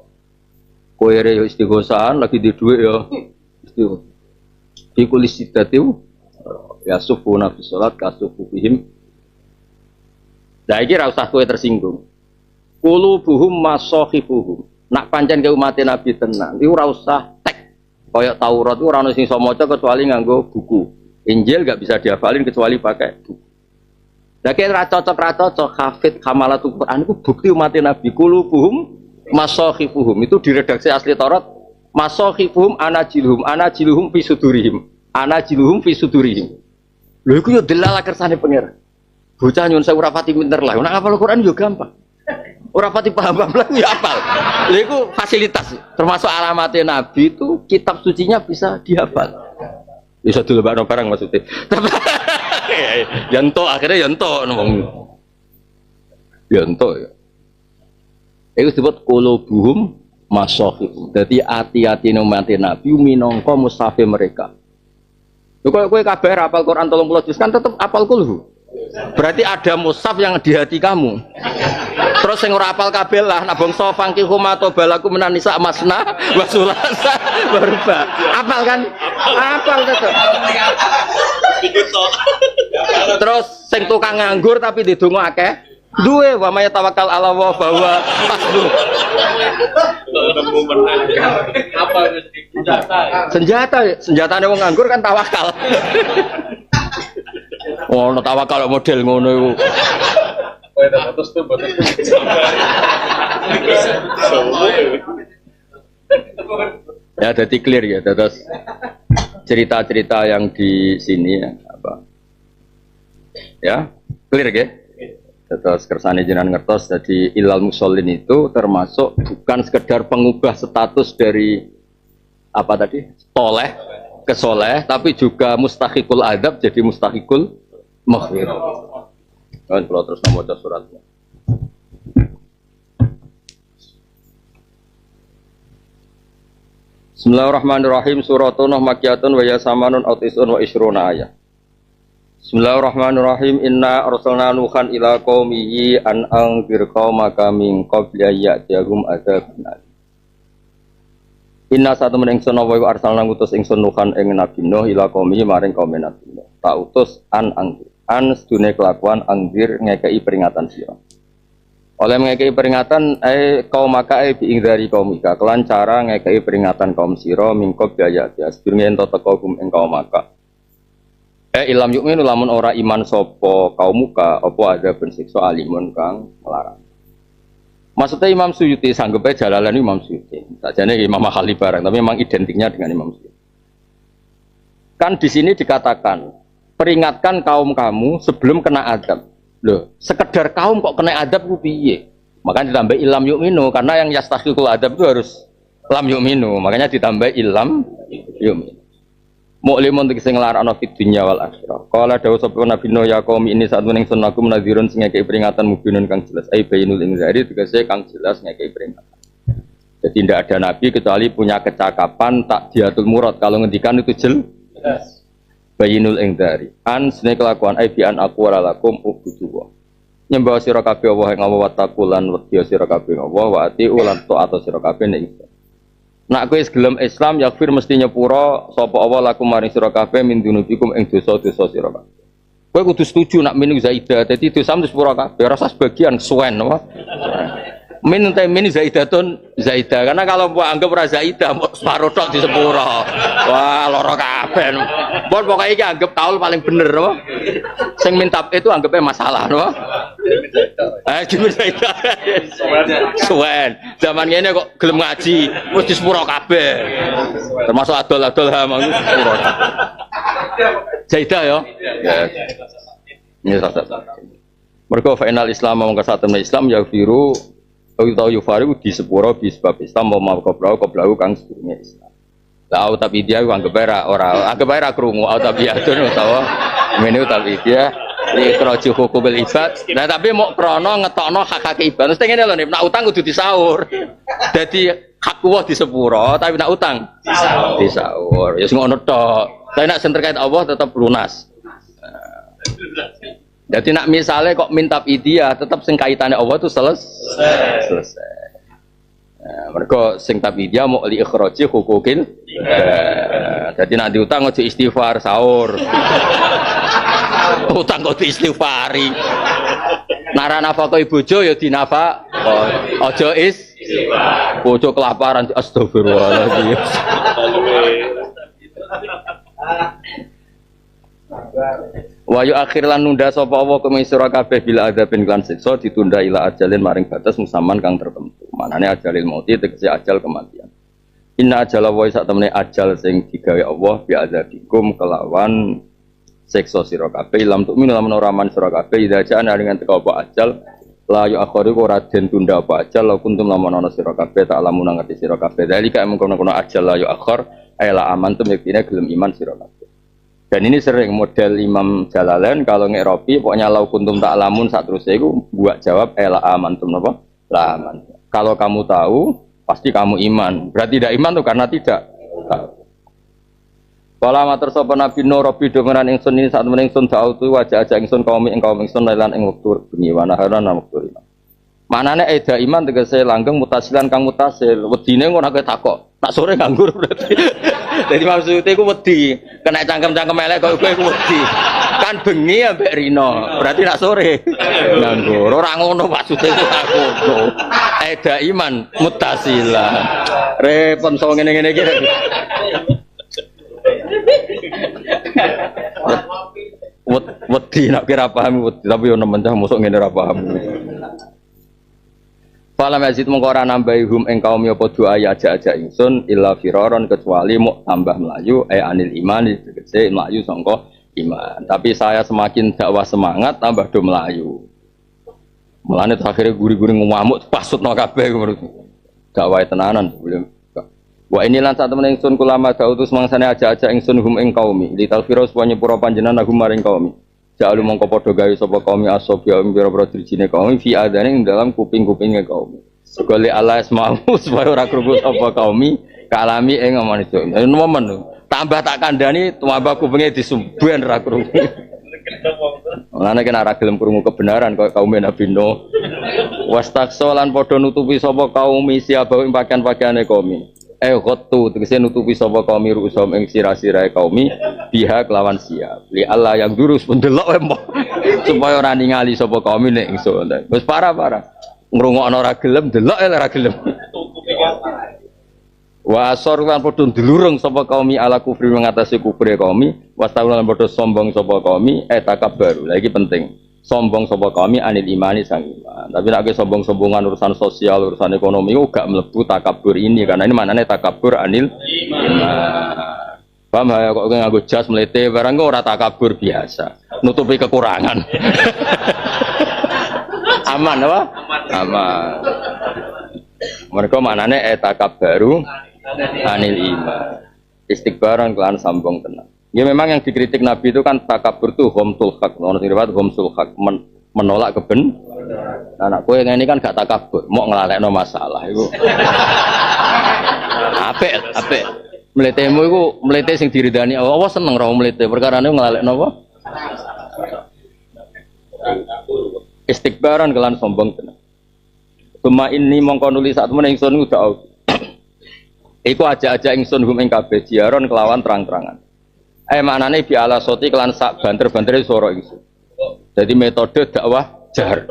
Kowe yo istighosaan lagi di dhuwit ya. Fikul istidatiu ya sufuna fi salat kasufihim. Lah iki ra usah kowe tersinggung. Qulubuhum masahifuhum. Nak pancen ke umat Nabi tenan, iku ora usah tek. Kaya Taurat iku ora ono sing iso maca kecuali nganggo buku. Injil enggak bisa dihafalin kecuali pakai buku. Lah kira ra cocok hafid hamalatul Quran iku bukti umat Nabi qulubuhum masakhifuhum itu di redaksi asli Taurat masakhifuhum anajiluhum fi sudurihim fi sudurihim. Lho iku yo delala kersane pangeran. Bocah nyun sewu ora pati pinter lah. Nek hafal Quran yo gampang. Ora pati paham lah ya hafal. Lha iku fasilitas termasuk alamatnya Nabi itu kitab sucinya bisa dihafal. Bisa dilebakno barang maksudnya. Yanto akhirnya yanto ngomong. Yanto ya. Itu disebut qulubuhum masakhifum. Jadi hati-hati umat Nabi minangka mushaf mereka. Lho kowe kabeh hafal Quran 30 juz kan tetep hafal kulhu. Berarti ada mushaf yang di hati kamu. Terus yang ora hafal kabeh lah nak bangsa fangki huma balaku menanisa masna wa sulasa barba. Hafal kan? Hafal tetep. Terus sing tukang nganggur tapi didonga akeh, duwe wa may tawakkal ala wa bahwa pasdu. Apa senjatane wong nganggur kan tawakal. Oh, no tawakal model ngono iku. Ya, jadi clear ya, terus cerita-cerita yang di sini ya, apa? Ya, clear ya. Terus kersane jenengan ngertos jadi ilal musallin itu termasuk bukan sekedar pengubah status dari apa tadi? Toleh ke soleh, tapi juga mustahikul adab jadi mustahikul maghfirah. Kan kalau terus membaca suratnya. Bismillahirrahmanirrahim. Suratun makkiyatun wa yasamanun autisun wa isruna ayat. Bismillahirrahmanirrahim. Inna arsalna nuhan ila qaumihi an anzir qaumaka min qabli ya'tiyahum adzabun alim. Inna satu meneng sono wa arsalna ngutus ingsun nuhan ing Nabi Nuh ila qaumihi maring kaum Nabi Nuh. Tak utus an anzir. An sedune kelakuan anzir ngekei peringatan sira. Oleh ngekei peringatan qaumaka bi ingdari qaumika. Kelan cara ngekei peringatan kaum sira min qabli ya'tiyah. Sedurunge ento teka kum ing qaumaka. Ilam yu'minu lamun ora iman sapa kaumuka apa ada bensiksa alimun kang melarang. Maksudnya Imam Suyuti sanggepe jalalan Imam Suyuti. Sakjane Imam Makhali barang, tapi memang identiknya dengan Imam Suyuti. Kan di sini dikatakan peringatkan kaum kamu sebelum kena adab. Loh, sekedar kaum kok kena adab ku piye? Makanya ditambah ilam yu'minu karena yang yastahiqul adab itu harus lam yu'minu. Makanya ditambah ilam yu'minu. Mu'limun tegese nglarakno fid dunya wal akhirah. Qala dawuh sapa Nabi Nuh ya qaum ini saat mening sunnakum nadhirun sing ngekeki peringatan mubinun kang jelas. Ai bayinul ingzari tegese kang jelas ngekeki peringatan. Jadi tidak ada nabi kecuali punya kecakapan takdiatul murad. Kalau ngendikan itu jelas. Bayinul ingzari. An sene kelakuan ai bi an aku lakum ubudu. Nyembah sira kabeh Allah ing Allah wa taqulan wedya sira kabeh Allah wa ati ulan taat sira kabeh ning nak kowe gelem Islam yakfir mesti nyepura sapa Allah lakum maring sira kabeh min dunubikum ing dosa-dosa sira kabeh. Kowe kudu setuju nak min zaidah. Dadi dosa mesti sepura kabeh, ora usah sebagian suwen apa. Min zaidatun zaidah. Karena kalau mbok anggap ora zaidah, mbok separo tok di sepura. Wah, lara kabeh. Mbok pokoke iki anggap taul paling bener apa. Sing minta itu anggapnya masalah apa. Gimana zaidah. Suwen. Zaman ngene kok gelem ngaji, wis di sepura kabeh. Termasuk adol-adol ha mangku sepura. Zaidah ya. Ya. Ini rasa. Mergo final Islam mongko satemene Islam ya biru utawa yufariu di sepuro di sebab Islam mau koblau kang sedurunge Islam. Lah tapi dia anggap ora krungu tapi adun utawa mene tapi dia ikroju hukumul ibad. Nah tapi mau krana ngetokno hak-hak ibad. Mesti ngene lho nek nak utang kudu disaur. Dadi hak Allah di sepuro tapi nak utang disaur. Ya sing ngono tok. Tapi nak sing terkait Allah tetap lunas. Jadi nak misalnya kok minta idea tetap sing kaitane Allah itu selesai. Mereka sing idea mau li ikhraji hukukil. Jadi nak diutang ojo istighfar sahur. Utang kok istighfari. Narana fakoi bojo ya dinafa. Ojo istighfar. Bojo kelaparan astagfirullahaladzim. Wa yu akhir lan nunda sapa Allah kum sira kabeh bila adzabin lan siksa ditunda ila ajalin maring batas musaman kang tertentu. Manane ajalil mauti tegese ajal kematian. Inna ajala wa sak temene ajal sing digawe Allah bi adzabikum kelawan siksa sira kabeh lam tukminu lamun ora man sira kabeh ida jana dengan teko apa ajal la yu akhiru ora den tunda apa ajal la kuntum lamun ana sira kabeh tak lamun ngerti sira kabeh dalika mengkono-kono ajal la yu akhir aila amantum yaktine gelem iman sira kabeh. Dan ini sering model Imam Jalalain kalau ngeropi pokoknya lau kuntum tak lamun saat terus itu buat jawab la amantum apa? La aman. Kalau kamu tahu pasti kamu iman. Berarti tidak iman tuh karena tidak tahu. Kala matur sapa Nabi Nuh Rabbi domeran ingsun ini saat mening ingsun ta'utu wajah aja ingsun kaum ingsun lan ing wektu bengi wa naharan wektu iman. Manane eda iman tegese langgeng mutasilan kang mutasil. Wedine ngono akeh takok. Tak sore nganggur berarti. Jadi maksudnya aku wedi, kena cangkem-cangkem elek kok kowe wedi. Kan bengi ambek rino, berarti nak sore nganggur. Ora ngono maksudnya aku. Eda iman mutasila. Repot so ngene-ngene iki. Wedi nak kira paham wedi, tapi yo nemen cah mosok ngene ora paham. Falam yazid mongko ora nambahi hum ing kaum ya padha aja-aja ingsun illa firaron kecuali mau tambah melayu anil iman tegese melayu sangka iman. Tapi saya semakin dakwah semangat tambah do melayu. Mulane akhire guri-guri ngamuk pasutno kabeh ngono. Dakwah tenanan sebelum. Wa inilan sak temen ingsun kulama dautus mangsane aja-aja ingsun hum ing kaumi lital firos wa nyepura panjenengan agum maring kaumi. Jalu mongko padha gawe sapa kaum asobya pira-pira drijine kaum fi adane ing dalam kuping-kupinge kaum. Segole Allah mau supaya ora krungu sapa kaum kalami ing omone itu. Momen tambah tak kandhani tambah kupinge disumben ora krungu. Mulane kena ora gelem krungu kebenaran kaya kaum Nabi Nuh. Wastakso lan padha nutupi sapa kaum siapa ing pakaian-pakaiane kaum. Ghottu tegese nutupi sapa kaum rusom ing sira-sirae kaum biha kelawan siap li Allah yang durus pendelok supaya ora ningali sapa kaum nek ingsun wis parah-parah ngrungokno ora gelem delok ora gelem wa asor lan padha ndlurung sapa kaum ala kufri ngatasi kufre kaum wastaulan padha sombong sapa kaum takabbar lha iki penting sombong sapa kami anil imani sang iman. Tapi nek sombong-sombongan urusan sosial, urusan ekonomi kok gak mlebu takabur ini karena ini maknane takabur anil iman. Paham ya kok nganggo jas mlete barang kok ora takabur biasa. Nutupi kekurangan. Aman apa? Aman. Mereka maknane takabbaru anil iman. Istikbaran kelan sombong tenan. Ya memang yang dikritik Nabi itu kan takabur tuh homsul hak, menurut riwayat homsul hak menolak kebenaran. Anak kowe yang ini kan gak takabur, mau ngelalekno masalah itu. Apik. Mletemu iku mlete sing diridani Allah seneng ra mlete, perkarane ngelalekno apa? Istikbaran kelan sombong tenan. Cuma ini mongko nulis sak temen ingsun udah iku aja-aja ingsun hum ing kabeh jiaron kelawan terang-terangan. Maknane bi ala soti kelan sak banter-bantere swara ingsun. Jadi metode dakwah jahar.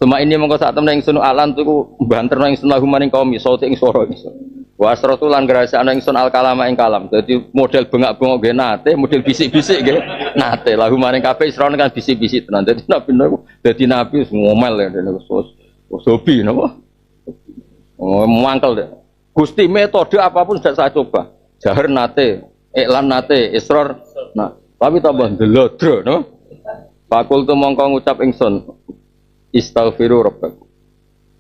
Cuma ini mongko sak temen ingsun alan tuku banterno ingsun lahum maring kaum soti ing swara ingsun. Wasratu lan grasakno ingsun al kalama ing kalam. Jadi model bengak-bengok nggih nate, model bisik-bisik nggih nate. Lahum maring kabeh isra kan bisik-bisik tenan. Dadi nabi niku dadi nabi ngomel ya dene hobi napa? Oh, mangkel deh. Gusti metode apapun sudah saya coba. Jahar nate, iklan nate, isror. Nah, tapi tambah ndelodro, no? Fakul tu mongko ngucap ingsun. Istaghfiru rabbakum.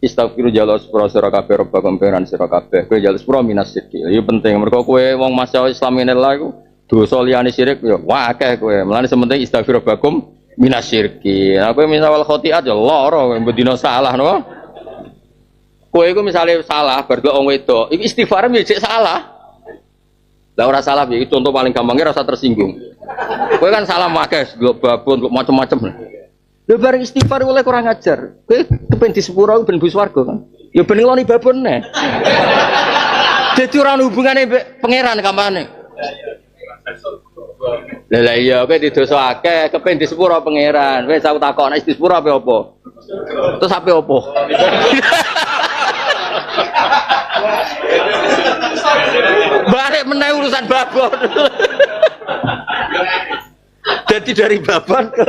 Istaghfiru jalus pro sira kabeh rabbakum pengiran sira kabeh. Kowe jalus pro minas sidqi. Iki penting mergo kowe wong masyaallah Islam ini lha iku dosa liyane syirik ya akeh kowe. Mulane sementing istaghfiru rabbakum minas syirki. Nah, kowe misal khotiat ya lara bendina salah, no? Kowe iku misale salah bar wong wedok, iki istighfar ya cek salah. Lah ora salah iki contoh paling gampangnya rasa tersinggung. Kowe kan salah makes, ndelok babon, ndelok macam-macam. Lha bar istighfar oleh kurang ajar. Kowe kepen di sepuro ben bus warga kan. Ya ben ngloni babon neh. Dadi ora ono hubungane mbek pangeran kampane. Lah iya kowe di dosa akeh kepen di sepuro pangeran. Wis aku takon nek di sepuro ape apa? Terus ape apa? Balik meneh urusan babon. Jadi dari baban ke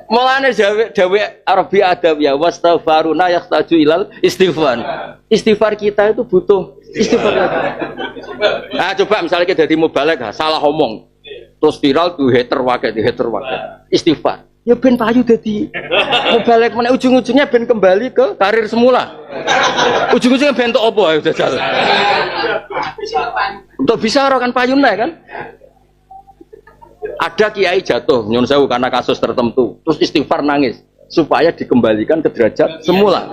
mulane dawe Arabi adab ya wastaghfaruna yahtaju ilal istighfar. Istighfar kita itu butuh istighfar. Nah, coba misalnya kita jadi mubalek salah omong. Terus viral tuh hater wae. Istighfar. Ya ben payu dadi mubalek meneh ujung-ujungnya ben kembali ke karir semula. Ujung-ujungnya ben tok apa ya jajal. Untuk bisa kan payune kan. Ada kiai jatuh nyun sewu karena kasus tertentu, terus istighfar nangis supaya dikembalikan ke derajat semula.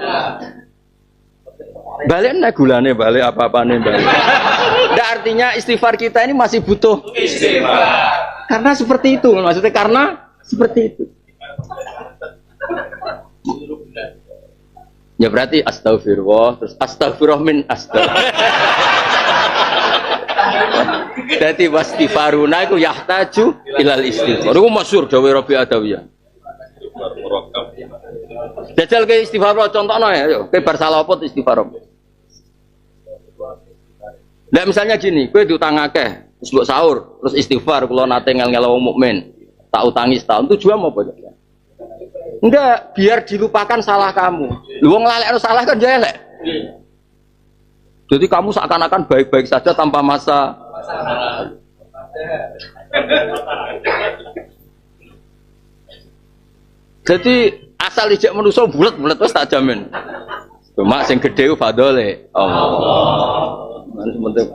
Balik nek gulane balik apa-apane balik. Nah, artinya istighfar kita ini masih butuh istighfar. Karena seperti itu, maksudnya karena seperti itu. Ya berarti astagfirullah, terus astagfirullah min Jadi wastighfaruna iku yahtaju ilal istighfar. Iku masyhur dawuh Rabi Adawiyah. Jajal ke istighfar contohno ya, yo. Kowe bar salah apa istighfar. Lah misalnya gini, kowe diutang akeh, terus mbok sahur, terus istighfar kula nate ngel-ngel wong mukmin. Tak utangi setahun tujuan apa ya? Enggak, biar dilupakan salah kamu. Lu wong lalekno salah kan ya elek. Jadi kamu seakan-akan baik-baik saja tanpa masa. Jadi asal ijek manusa bulet-bulet wis tak jamin. Cuma sing gedhe ku fadole Allah. Lan sementing.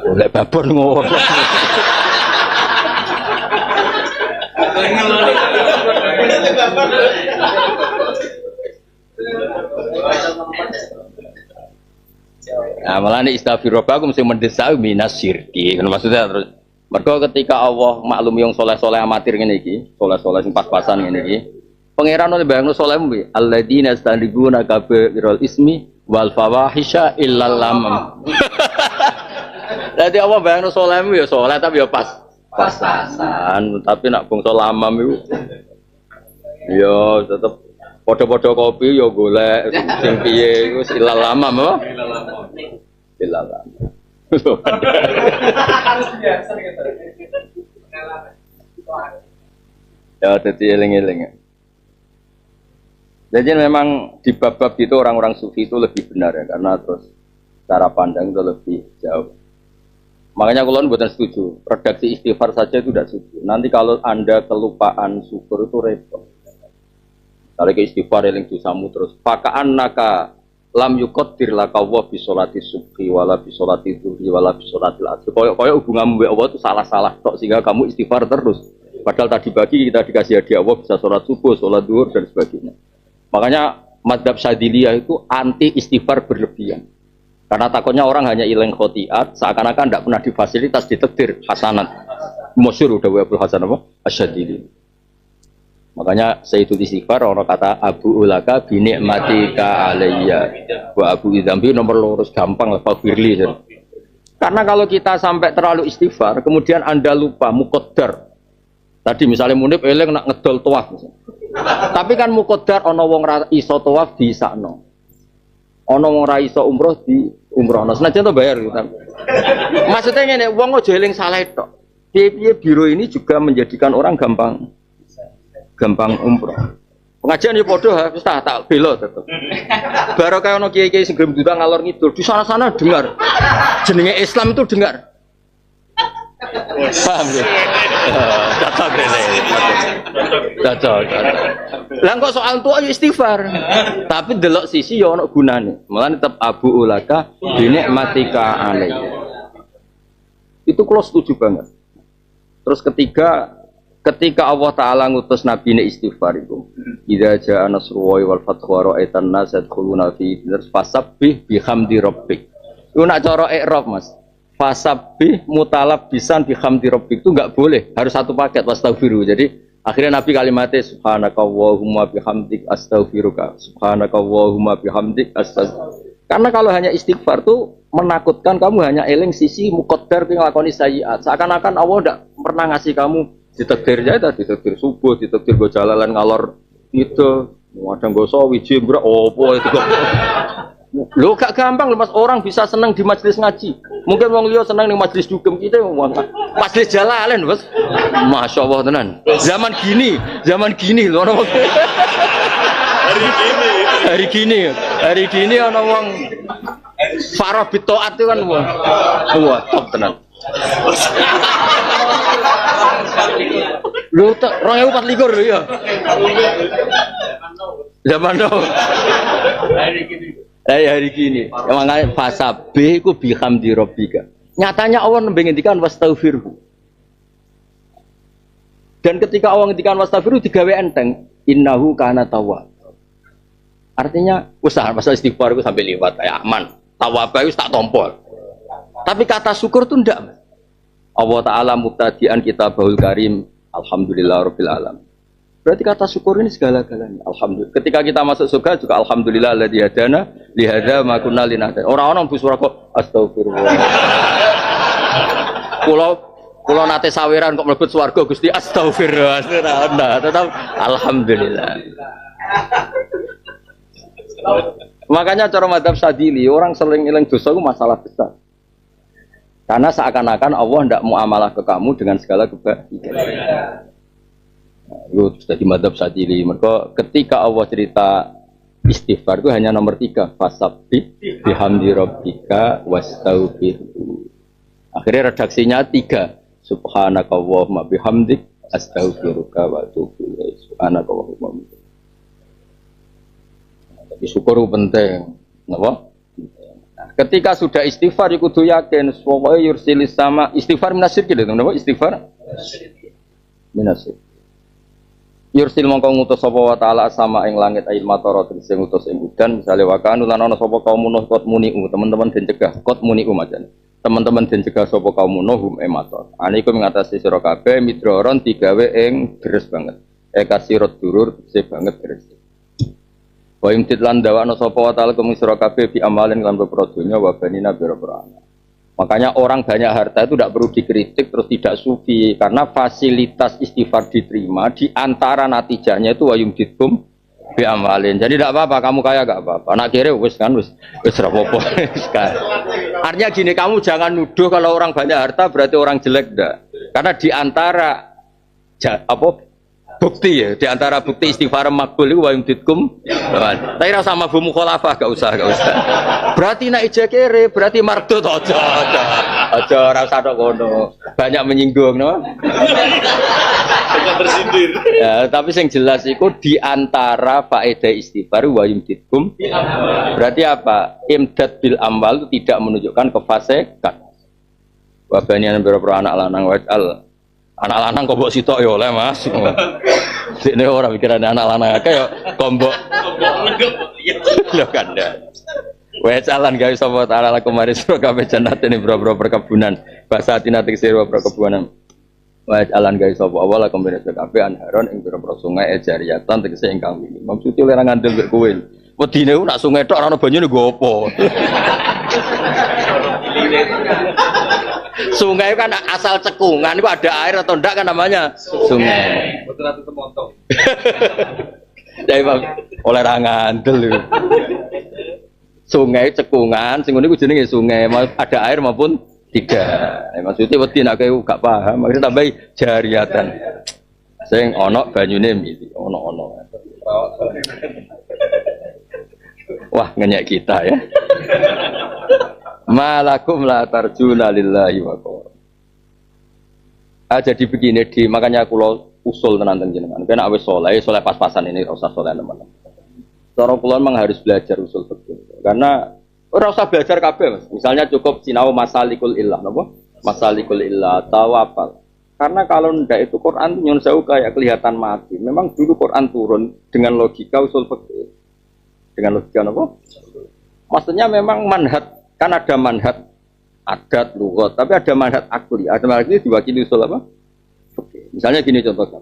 Oleh babon ngono. Nah, malah ini istighfar aku mesti mendesak minas syirki. Maksudnya terus mergo ketika Allah maklum yang soleh-soleh amatir ngene iki, soleh-soleh sing pas-pasan ngene iki. Pangeran oleh bayangno soleh kuwi, alladzina yastandiguna kabirul ismi wal fawahisha illal lamam. Jadi Allah bayangno soleh ya soleh tapi ya pas-pasan, tapi nak bangsa lamam iku ya tetep podo-podo kopi yo golek sing piye iku ilal lamam apa? Ilal lamam. Ya dadi eling-eling. Jadi memang di bab-bab itu orang-orang sufi itu lebih benar ya karena terus cara pandang itu lebih jauh. Makanya kalau buatan setuju, redaksi istighfar saja itu tidak setuju. Nanti kalau Anda kelupaan syukur itu repot. Kalau ke istighfar eling dosamu terus pakaan naka lam yuqaddir laka wa bi sholati subhi wala bi sholati dhuhri wala bi sholatil asr. Koyo hubunganmu mbek Allah itu salah-salah tok sehingga kamu istighfar terus. Padahal tadi pagi kita dikasih hadiah Allah bisa sholat subuh, sholat zuhur dan sebagainya. Makanya mazhab Syadziliyah itu anti istighfar berlebihan. Karena takutnya orang hanya ilang khotiat seakan-akan tidak pernah difasilitas ditakdir hasanat. Masyhur udah Abu Hasan apa? Asy-Syadzili. Makanya Sayyidul Istighfar orang kata Abu Ulaka bi ni'matika alayya wa Abu Idzambi nomor lurus gampang lah Firli. Karena kalau kita sampai terlalu istighfar kemudian Anda lupa muqaddar. Tadi misalnya Munib eling nak ngedol tawaf. Tapi kan muqaddar ana wong ra iso tawaf disakno. Ana wong ra iso umroh di umrohno. Senajan to bayar gitu. Maksudnya ngene, wong aja eling salah tok. Piye-piye biro ini juga menjadikan orang gampang umroh. Pengajian ya podo wis tak bela tetep. Barokah ono kiai-kiai sing gelem duta ngalor ngidul, di sana-sana dengar. Jenenge Islam itu dengar. Paham ya? Cocok dene. Cocok. Lah kok soal tua ya istighfar. Tapi delok sisi ya ono gunane. Mulane tetep Abu Ulaka bi ni'matika alayya. Itu kalau setuju banget. Terus ketika Allah Ta'ala ngutus Nabi ini istighfar itu idza jaa nasrullahi wal fathu wa ra'aitan nas yadkhuluna fi fasabbih bihamdi rabbik. Itu nak cara i'rab Mas. Fasabbih mutalabbisan bihamdi rabbik itu enggak boleh, harus satu paket wastaghfiru. Jadi akhirnya Nabi kalimatnya subhanakallahumma bihamdik astaghfiruka. Subhanakallahumma bihamdik astaghfiruka. Karena kalau hanya istighfar tuh menakutkan kamu hanya eling sisi muqaddar ki nglakoni sayiat. Seakan-akan Allah enggak pernah ngasih kamu ditakdir aja, ditakdir subuh, ditakdir go jalalan ngalor itu, kadang go sawi jembra opo itu kok. Lo gak gampang loh Mas, orang bisa senang di majelis ngaji. Mungkin wong liya senang di majelis dugem, kita majelis jalalen, Mas. Masya Allah tenan. Zaman gini loh ono. Hari gini ono wong farah bitoat itu kan wah top tenan. Lu tak 2024 lho ya. Zaman now. Hari gini. Makanya fasa B ku bihamdi rabbika. Nyatanya Allah nembe ngendikan wastaghfirhu. Dan ketika Allah ngendikan wastaghfirhu digawe enteng, innahu kana tawwab. Artinya usaha masa istighfar itu sampai lewat kayak aman. Tawwab itu tak tompol. Tapi kata syukur itu ndak. Allah Ta'ala muktadian kita bahul karim. Alhamdulillah Rabbil Alamin. Berarti kata syukur ini segala-galanya. Alhamdulillah. Ketika kita masuk surga juga alhamdulillah alladzi hadana li hadza ma kunna linahtadiya. Orang-orang mbus kok astagfirullah. Kula nate saweran kok mlebet swarga Gusti astagfirullah. Nah, tetap alhamdulillah. Makanya cara madzhab Syadzili orang sering eling dosa itu masalah besar. Karena seakan-akan Allah tidak muamalah ke kamu dengan segala kebaikan. Itu sudah di madzhab Syadzili. Mereka ketika Allah cerita istighfar itu hanya nomor 3. Fasabbih bihamdi rabbika wastaghfirhu. Akhirnya redaksinya 3. Subhanakallahumma bihamdik astaghfiruka wa atubu ilaik. Subhanakallahumma bihamdik. Tapi syukur penting. Kenapa? Ketika sudah istighfar kudu yakin pokoknya yursilis sama istighfar minasir gitu teman-teman istighfar minasir yursil mongko ngutus sapa wa taala sama ing langit ail matara sing ngutus ing udan misale wa kanu lan ana sapa kaum nuh kot muniu teman-teman den cegah kot muniu majan teman-teman den cegah sapa kaum nuh hum emator aniku ngatasi sira kabeh midroron digawe ing deres banget kasirot durur se banget deres. Wa imtid lan dawana sapa wa ta'ala kum sira kabeh bi amalin lan beberapa dunya wa banina biro-biro anak. Makanya orang banyak harta itu tidak perlu dikritik terus tidak sufi karena fasilitas istighfar diterima di antara natijahnya itu wa yumditkum bi amalin. Jadi tidak apa-apa kamu kaya enggak apa-apa. Anak kere wis kan wis ra apa-apa. Artinya gini kamu jangan nuduh kalau orang banyak harta berarti orang jelek enggak. Karena di antara bukti ya, di antara bukti istighfar makbul itu wa yumditkum. Tapi rasa mafhum mukhalafah gak usah. Berarti nek ije kere, berarti mardut aja. Aja ora usah tok ngono. Banyak menyinggung, no. Banyak tersindir. Ya, tapi yang jelas itu di antara faedah istighfar wa yumditkum. Berarti apa? Imdad bil amwal itu tidak menunjukkan kefasikan. Wa baniyan biro-biro anak lanang wajal. Anak lanang kok mbok sitok ya oleh Mas. Sine ora pikirane anak lanang akeh ya kombok. Lho kan. Wa jalan gawe sapa taala lakum maris kabeh jannat ini boro-boro perkebunan. Basa tina tegese perkebunan. Wa jalan gawe sapa awal lakum maris kabeh anharon ing boro-boro sungai ejariatan tegese ingkang wingi. Maksud ora ngandel mek kowe. Wedine ku nak sungai tok ora ana banyune nggo apa. Sungai kan asal cekungan itu ada air atau enggak kan namanya sungai. Betul temontong. Jadi oleh ngandel. Sungai cekungan, sing niku jenenge sungai, ada air maupun tidak. Maksudnya wedi nek kowe gak paham, maksudnya tambah jariatan. Sing ana banyune mili, ana. Wah, ngenyek kita ya. Malakum la tarjuna lillahi wa qur. Jadi begini makanya kula usul tenan jenengan. Kena wis saleh pas-pasan ini ora usah saleh teman-teman. Cara kula memang harus belajar usul fikih. Karena ora usah belajar kabeh, Mas. Misalnya cukup sinau masalikul illah, napa? Masalikul illah tawafal. Karena kalau ndak itu Quran nyun sewu kayak kelihatan mati. Memang dulu Quran turun dengan logika usul fikih. Dengan logika napa? Maksudnya memang manhaj. Kan ada manhaj adat, lughat, tapi ada manhaj akli. Ada manhaj ini diwakili usul apa? Oke. Misalnya gini contohnya.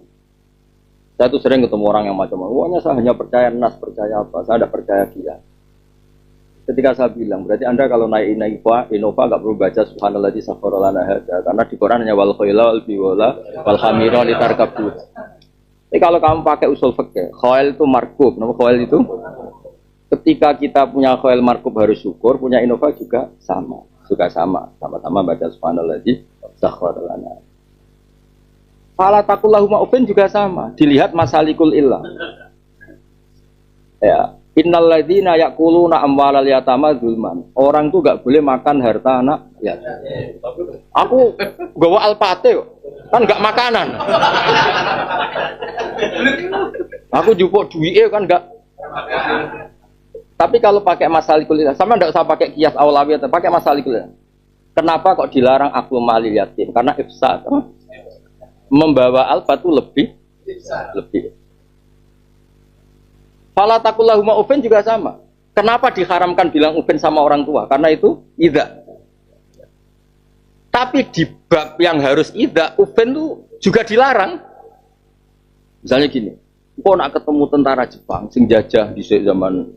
Saya tuh sering ketemu orang yang macam-macam. Wahnya saya hanya percaya nas, percaya apa? Saya tidak percaya dia. Ketika saya bilang, berarti Anda kalau naik Innova nggak perlu baca subhanalladzi sakhkhara lana hadza karena di Quran hanya wal khayla wal biwala wal hamira litarkabu. Tapi kalau kamu pakai usul fikih, khail itu markub, nama khail itu Ketika kita punya khail markub harus syukur, punya Innova juga sama. Sama-sama baca subhanalladzi sakhkhara lana. Fala taqullahumma ufin juga sama. Dilihat masalikul illah. Ya, innal ladzina yaquluna amwalal yatama zulman. Orang tuh enggak boleh makan harta anak yatim. Aku gawa alpate kan enggak makanan. Aku jupuk duwike kan enggak. Tapi kalau pakai masalikul illah, sama enggak usah pakai kias aulawiyah, pakai masalikul illah. Kenapa kok dilarang aklu malil yatim? Karena ifsad. Membawa alfa itu lebih. Fala taqullahumma ufin juga sama. Kenapa diharamkan bilang ufin sama orang tua? Karena itu idza. Tapi di bab yang harus idza, ufin itu juga dilarang. Misalnya gini, kok nak ketemu tentara Jepang sing jajah di zaman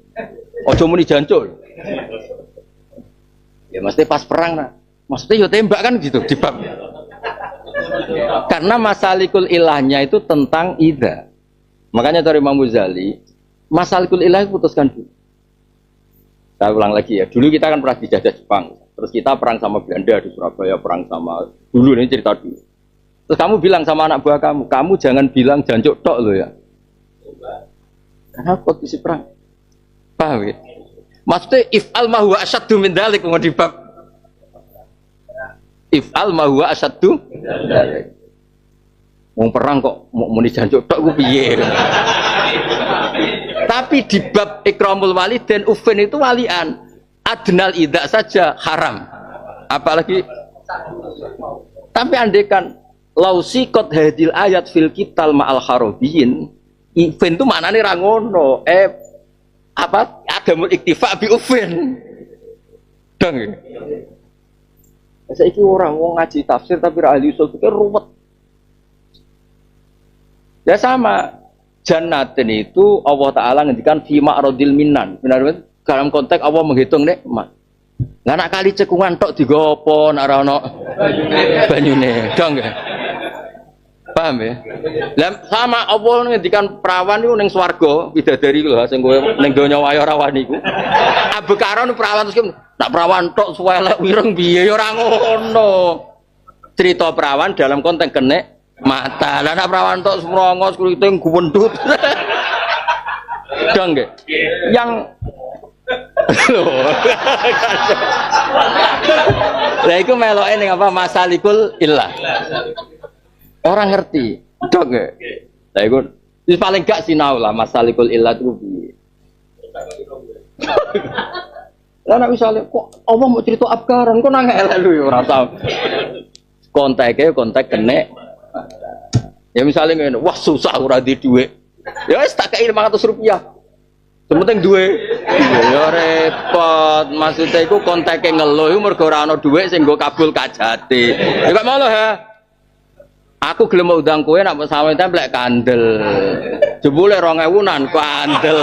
ojo muni jancul. Ya mesti pas perang nah. Maksudnya yo tembak kan gitu di bab. Karena masalikul ilahnya itu tentang idza. Makanya dari Imam Ghazali, masalikul ilah putuskan dulu. Saya ulang lagi ya. Dulu kita kan pernah dijajah Jepang. Terus kita perang sama Belanda di Surabaya, perang sama dulu ini cerita dulu. Terus kamu bilang sama anak buah kamu jangan bilang jancuk tok lo ya. Karena kondisi perang. Paham ya? Maksudnya if'al ma huwa asyaddu min dzalik mau dibab. If'al ma huwa asyaddu min dzalik. Wong perang kok mau muni jancuk tok ku piye. Tapi di bab ikramul walidain ufin itu walian. Adnal idza saja haram. Apalagi tapi andekan lausikot hadil ayat fil kital ma'al harabiyin. Ufin itu maknane ra ngono. Apa adamul iktifa bi ufin. Dong. Saiki orang wong ngaji tafsir tapi ra ahli usul fikih ruwet. Ya sama. Jannatin itu Allah Ta'ala ngendikan fima rodil minan. Benar-benar dalam konteks Allah menghitung nikmat. Nggak nak kali cekungan tok digopo nak rono banyune. Dong ya. Paham ya? Lah sama Allah ngendikan perawan niku ning swarga bidadari lho sing kowe ning donya wae ora wani iku. Abekaron perawan terus nak perawan tok suwelek wireng piye ya ora ngono. Cerita perawan dalam konteks kenek mata. Lah nek perawan tok semrongos kuriting guwendut. Dong nggih. Yang lah iku meloke ning apa masalikul illah. Orang ngerti. Dong nggih. Lah iku wis paling gak sinau lah masalikul illah itu piye. Lah nek misale kok apa mau cerita abgaran kok nang elek lho ya ora tau. Konteke kontek kenek. Ya misalnya ngene, wah susah ora di dhuwit. Ya wis tak kei Rp500. Sementing duwe. Ya repot. Maksudnya iku konteke ngeluh mergo ora ana dhuwit sing nggo kabul kajate. Ya kok malah ha. Aku gelem udang kowe nek sampe templek kandel. Jebule 2000-an kandel.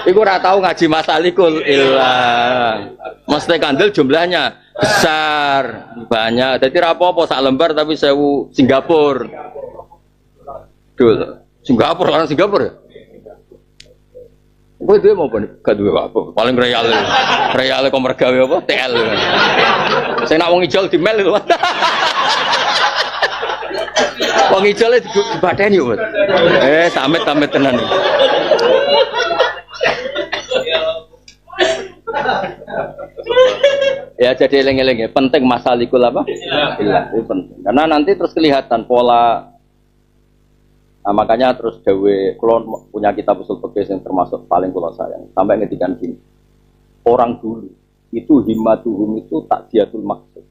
Iku ora tau ngaji masalikul illah. Mesti kandel jumlahnya besar, banyak. Jadi apa-apa sak lembar tapi 1000 Singapura. Dul. Singapura orang Singapura ya? Kowe dhewe mau gak duwe apa? Paling real. Real kok mergawe apa? TL. Sing nak wong ijol di mel itu. Wong ijole dibadeni yo. Samit-samit tenan. Ya jadi eling-eling ya, penting masalikul apa? Iya, itu penting. Karena nanti terus kelihatan pola. Nah, makanya terus dawe kulon punya kitab usul fikih yang termasuk paling kula sayang. Sampai ngedikan gini. Orang dulu itu himmatuhum itu takdiyatul maksud.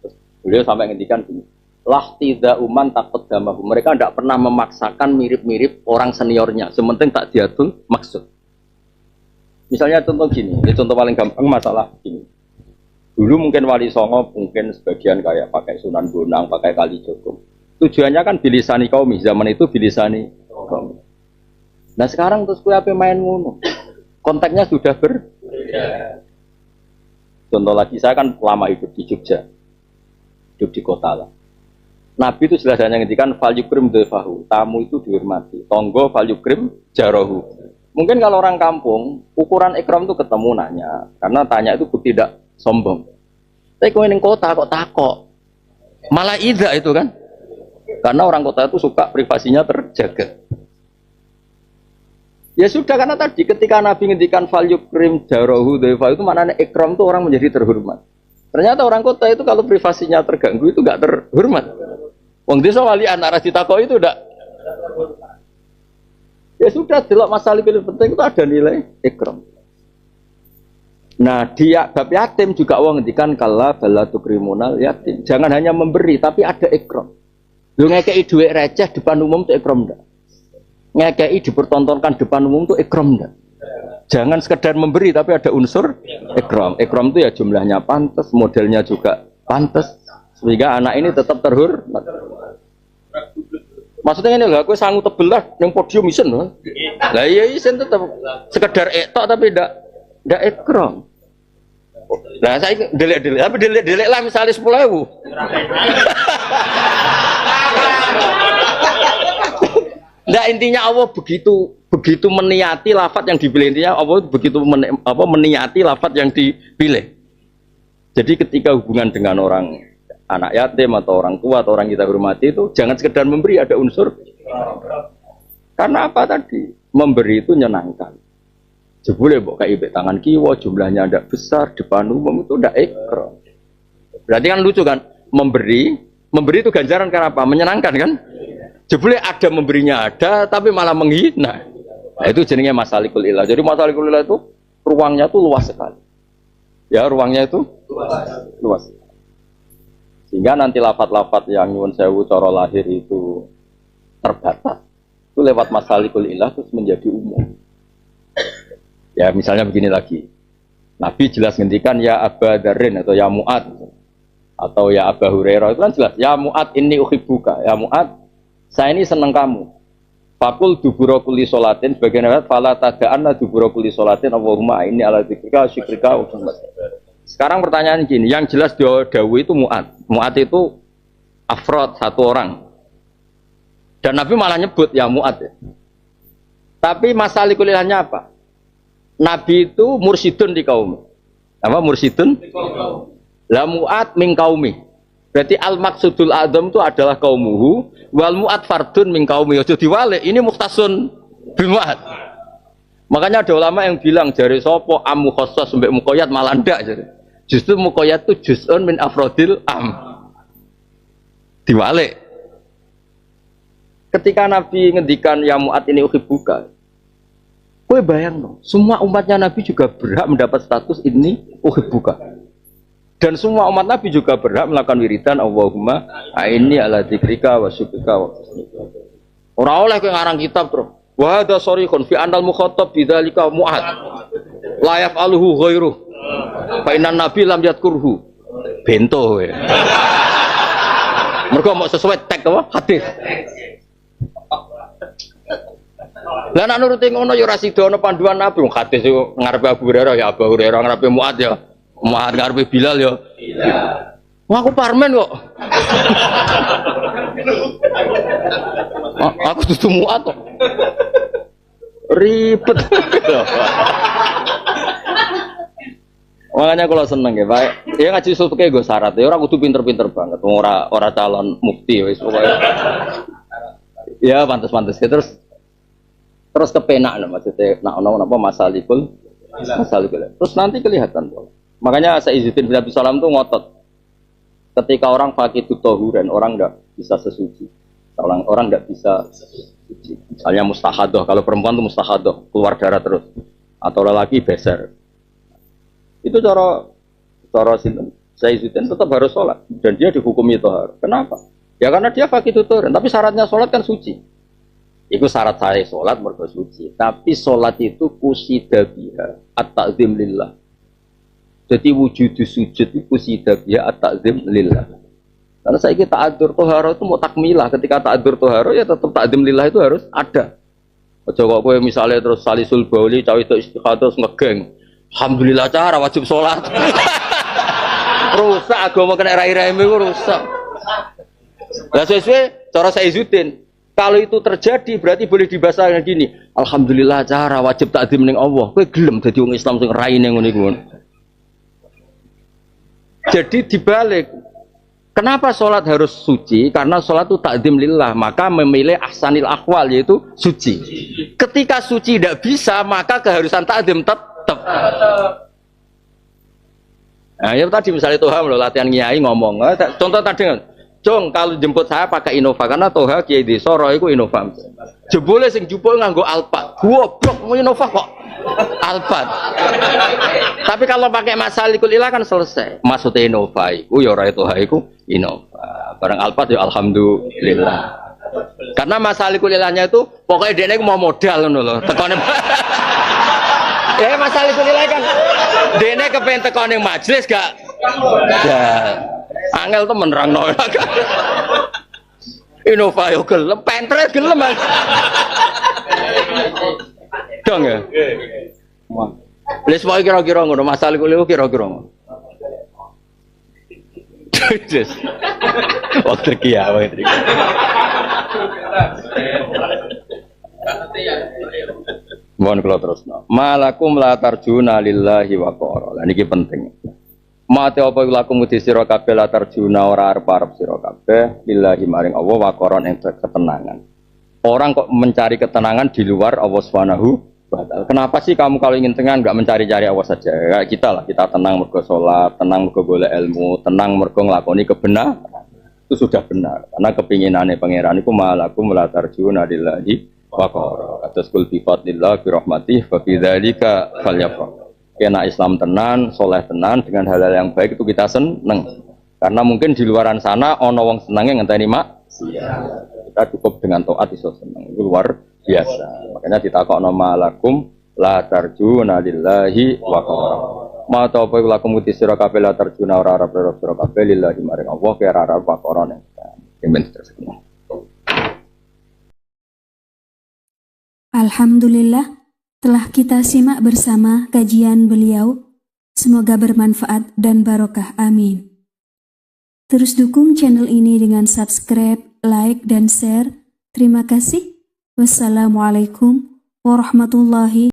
Terus beliau sampai ngedikan gini. Lah tidak uman takut damahu. Mereka tidak pernah memaksakan mirip-mirip orang seniornya. Sementing takdiyatul maksud. Misalnya contoh gini, ini contoh paling gampang masalah gini. Dulu mungkin Wali Songo, mungkin sebagian kayak pakai Sunan Bonang, pakai Kali Jogo. Tujuannya kan bilisani kaum, zaman itu bilisani kaum. Nah sekarang terus kue apa main ngono? Konteksnya sudah berbeda. Contoh lagi, saya kan lama hidup di Jogja, hidup di kota lah. Nabi itu jelas hanya ngendikan fal yukrim dhefahu, tamu itu dihormati. Tonggo fal yukrim jarohu. Mungkin kalau orang kampung, ukuran ikram itu ketemu nanya. Karena tanya itu tidak sombong. Tapi kalau ini kota kok takok. Malah ida itu kan. Karena orang kota itu suka privasinya terjaga. Ya sudah, karena tadi ketika Nabi ngendikan fal yukrim jarahu dhaifa itu maknanya ikram itu orang menjadi terhormat. Ternyata orang kota itu kalau privasinya terganggu itu enggak terhormat. Wong desa walian arah ditakok itu udah. Ya sudah, delok masalah penting itu ada nilai ikram. Nah, dia bab yatim juga wong ngendikan kala balatu kriminal yatim. Jangan hanya memberi tapi ada ikram. Lu ngekei duit receh depan umum itu ikram enggak? Ngekei dipertontonkan depan umum itu ikram enggak? Jangan sekedar memberi tapi ada unsur ikram. Ikram itu ya jumlahnya pantas, modelnya juga pantas sehingga anak ini tetap terhormat. Maksudnya ini loh, aku sanggup tebel lah yang podium isen loh. Lah iya isen tetap sekedar etok tapi ndak ikram. Nah saya delik tapi delik lah misalnya 10.000. Nah intinya Allah begitu meniati lafadz yang dipilih, intinya Allah begitu meniati lafadz yang dipilih. Jadi ketika hubungan dengan orang anak yatim atau orang tua atau orang kita hormati itu jangan sekedar memberi, ada unsur. Karena apa tadi? Memberi itu menyenangkan. Jebule mbok kayak ibek tangan kiwa jumlahnya tidak besar depan umum itu tidak ikram. Berarti kan lucu kan? Memberi itu ganjaran karena apa? Menyenangkan kan? Jebule ada memberinya ada tapi malah menghina. Nah itu jenenge masalikul ilah. Jadi masalikul ilah itu ruangnya itu luas sekali. Ya ruangnya itu luas. Sehingga nanti lafat-lafat yang nyuwun sewu cara lahir itu terbatas. Itu lewat masalikul ilah terus menjadi umum. Ya misalnya begini lagi. Nabi jelas ngendikan ya Aba Darin atau ya Mu'ad atau ya Aba Hurairah itu kan jelas ya Mu'ad inni uhibbuka. Ya Mu'ad saya ini senang kamu. Fakul dubura kulli sholatin sebagian ayat fala tada'anna dubura kulli sholatin Allahumma inni ala dzikrika syukrika wa husni. Sekarang pertanyaan gini, yang jelas Dawu itu Mu'ad. Mu'ad itu afrod satu orang. Dan Nabi malah nyebut ya Mu'ad. Tapi masalah kuliahnya apa? Nabi itu mursyidun di kaum. Apa mursyidun? La Mu'ad min kaumi. Berarti al-maksudul adzam itu adalah kaumuhu wal Mu'ad fardun min kaumi. Ojo diwalik, ini mukhtasun bil Mu'ad. Makanya ada ulama yang bilang jari sopo amu khosos sampai mukoyat malah ndak jadi. Justru mukoyat itu juz'un min afrodil am. Diwalik. Ketika Nabi ngendikan ya Mu'ad ini uhibbuka. Kowe bayang dong, semua umatnya Nabi juga berhak mendapat status ini uhibbuka. Dan semua umat Nabi juga berhak melakukan wiridan Allahumma a'inni ala dzikrika wa syukrika wa husni. Ora oleh kowe ngarang kitab, Bro. Wa hadza sharihun fi anal mukhatab bidzalika Mu'ad. La yaf'aluhu ghairuh. Fa innan nabi lam yadhkurhu. Bento kowe. Mergo mau sesuai teks apa? Hadis. Lah nek nuruti ngono ya ora sida ana panduan Nabi. Hadis iku ngarepe Abu Hurairah ya Abu Hurairah, ngarepe Mu'ad ya Mu'ad, ngarepe Bilal ya Bilal. Wah aku parmen kok. Aku dudu Mu'ad kok. Ribet. Makanya kalau seneng ya, Pak. Ya ngaji usul fikih gue syarat. Ya orang kudu pinter-pinter banget. Ora calon mufti wis pokoke. Ya pantes-pantes terus kepenak maksudnya nak ono apa masalikul. Terus nanti kelihatan. Makanya Sayyidina bin Abi Salam tuh ngotot. Ketika orang fakidut tahuran, orang enggak bisa sesuci. Orang enggak bisa suci. Misalnya mustahadah, kalau perempuan itu mustahadah, keluar darah terus. Atau lelaki beser. Itu cara Sayyidina tetap harus sholat. Dan dia dihukumi tahar. Kenapa? Ya karena dia fakidut tahuran. Tapi syaratnya sholat kan suci. Itu syarat saya sholat mergo suci. Tapi sholat itu kusida biha at-ta'zim lillah. Jadi wujud sujud itu kusida biha at-ta'zim lillah. Karena saya kita ta'adzur toharo itu mau takmilah. Ketika ta'adzur toharo ya tetap ta'zim lillah itu harus ada. Ojo kok kowe misalnya terus salisul bauli cawe itu istikhadah ngegeng. Alhamdulillah cara wajib sholat. Rusak agama kena rai-rai rusak. Lah sesuai cara Sayyidin. Kalau itu terjadi berarti boleh dibahaskan gini. Alhamdulillah cara wajib takdim ning Allah. Kowe gelem dadi wong Islam sing raine ngono iku. Jadi dibalik. Kenapa sholat harus suci? Karena sholat itu takdim lillah, maka memilih ahsanil akhwal yaitu suci. Ketika suci tidak bisa, maka keharusan takdim tetap. Nah, ya tadi misalnya Toha latihan nyai ngomong, contoh tadi, Jong kalau jemput saya pakai Innova karena Toha Kiai Desoro itu Innova. Jebule sing jupuk nganggo Alphard. Goblok mau Innova kok Alphard. Tapi kalau pakai Masalikul Ilah kan selesai. Maksudnya Innova iku ya ora Toha iku Innova. Barang Alphard ya alhamdulillah. Karena Masalikul Ilahnya itu pokoknya dia mau modal ngono lho. Tekone ya Masalikul Ilah kan dene kepen tekone majelis gak ya angel tuh menerangno. Innova yo gelem, pentre gelem. Dong ya. Les wae kira-kira ngono, masalah kuliah kira-kira ngono. Terus. Waktu kiamat iki. Mohon kula terusno. Malakum la tarjuna lillahi wa qara. Lah niki penting. Mate apa lakum di sira kabeh la tarjuna ora arep-arep sira kabeh lillahi maring Allah wa qaran ing ketenangan. Orang kok mencari ketenangan di luar Allah Subhanahu wa taala. Kenapa sih kamu kalau ingin tenang enggak mencari-cari Allah saja? Kayak kita lah, kita tenang mergo salat, tenang mergo golek ilmu, tenang mergo nglakoni kebenaran. Itu sudah benar. Karena kepinginane pangeran iku malakum la tarjuna lillahi wa qara. Atas kul bi fadlillah bi rahmatih fa bi dzalika falyafrah. Kena Islam tenan, soleh tenan dengan hal-hal yang baik itu kita seneng. Karena mungkin di luaran sana ono wong senenge ngenteni kita cukup dengan taat iso seneng. Itu luar biasa. Makanya ditakokno malakum la tarjuna lillahi wa qara. Ma ta apa lakum sira kabeh la tarjuna ora arep sira kabeh lillahi maring Allah kira arep wa qara. Alhamdulillah. Telah kita simak bersama kajian beliau, semoga bermanfaat dan barokah, amin. Terus dukung channel ini dengan subscribe, like, dan share. Terima kasih. Wassalamualaikum warahmatullahi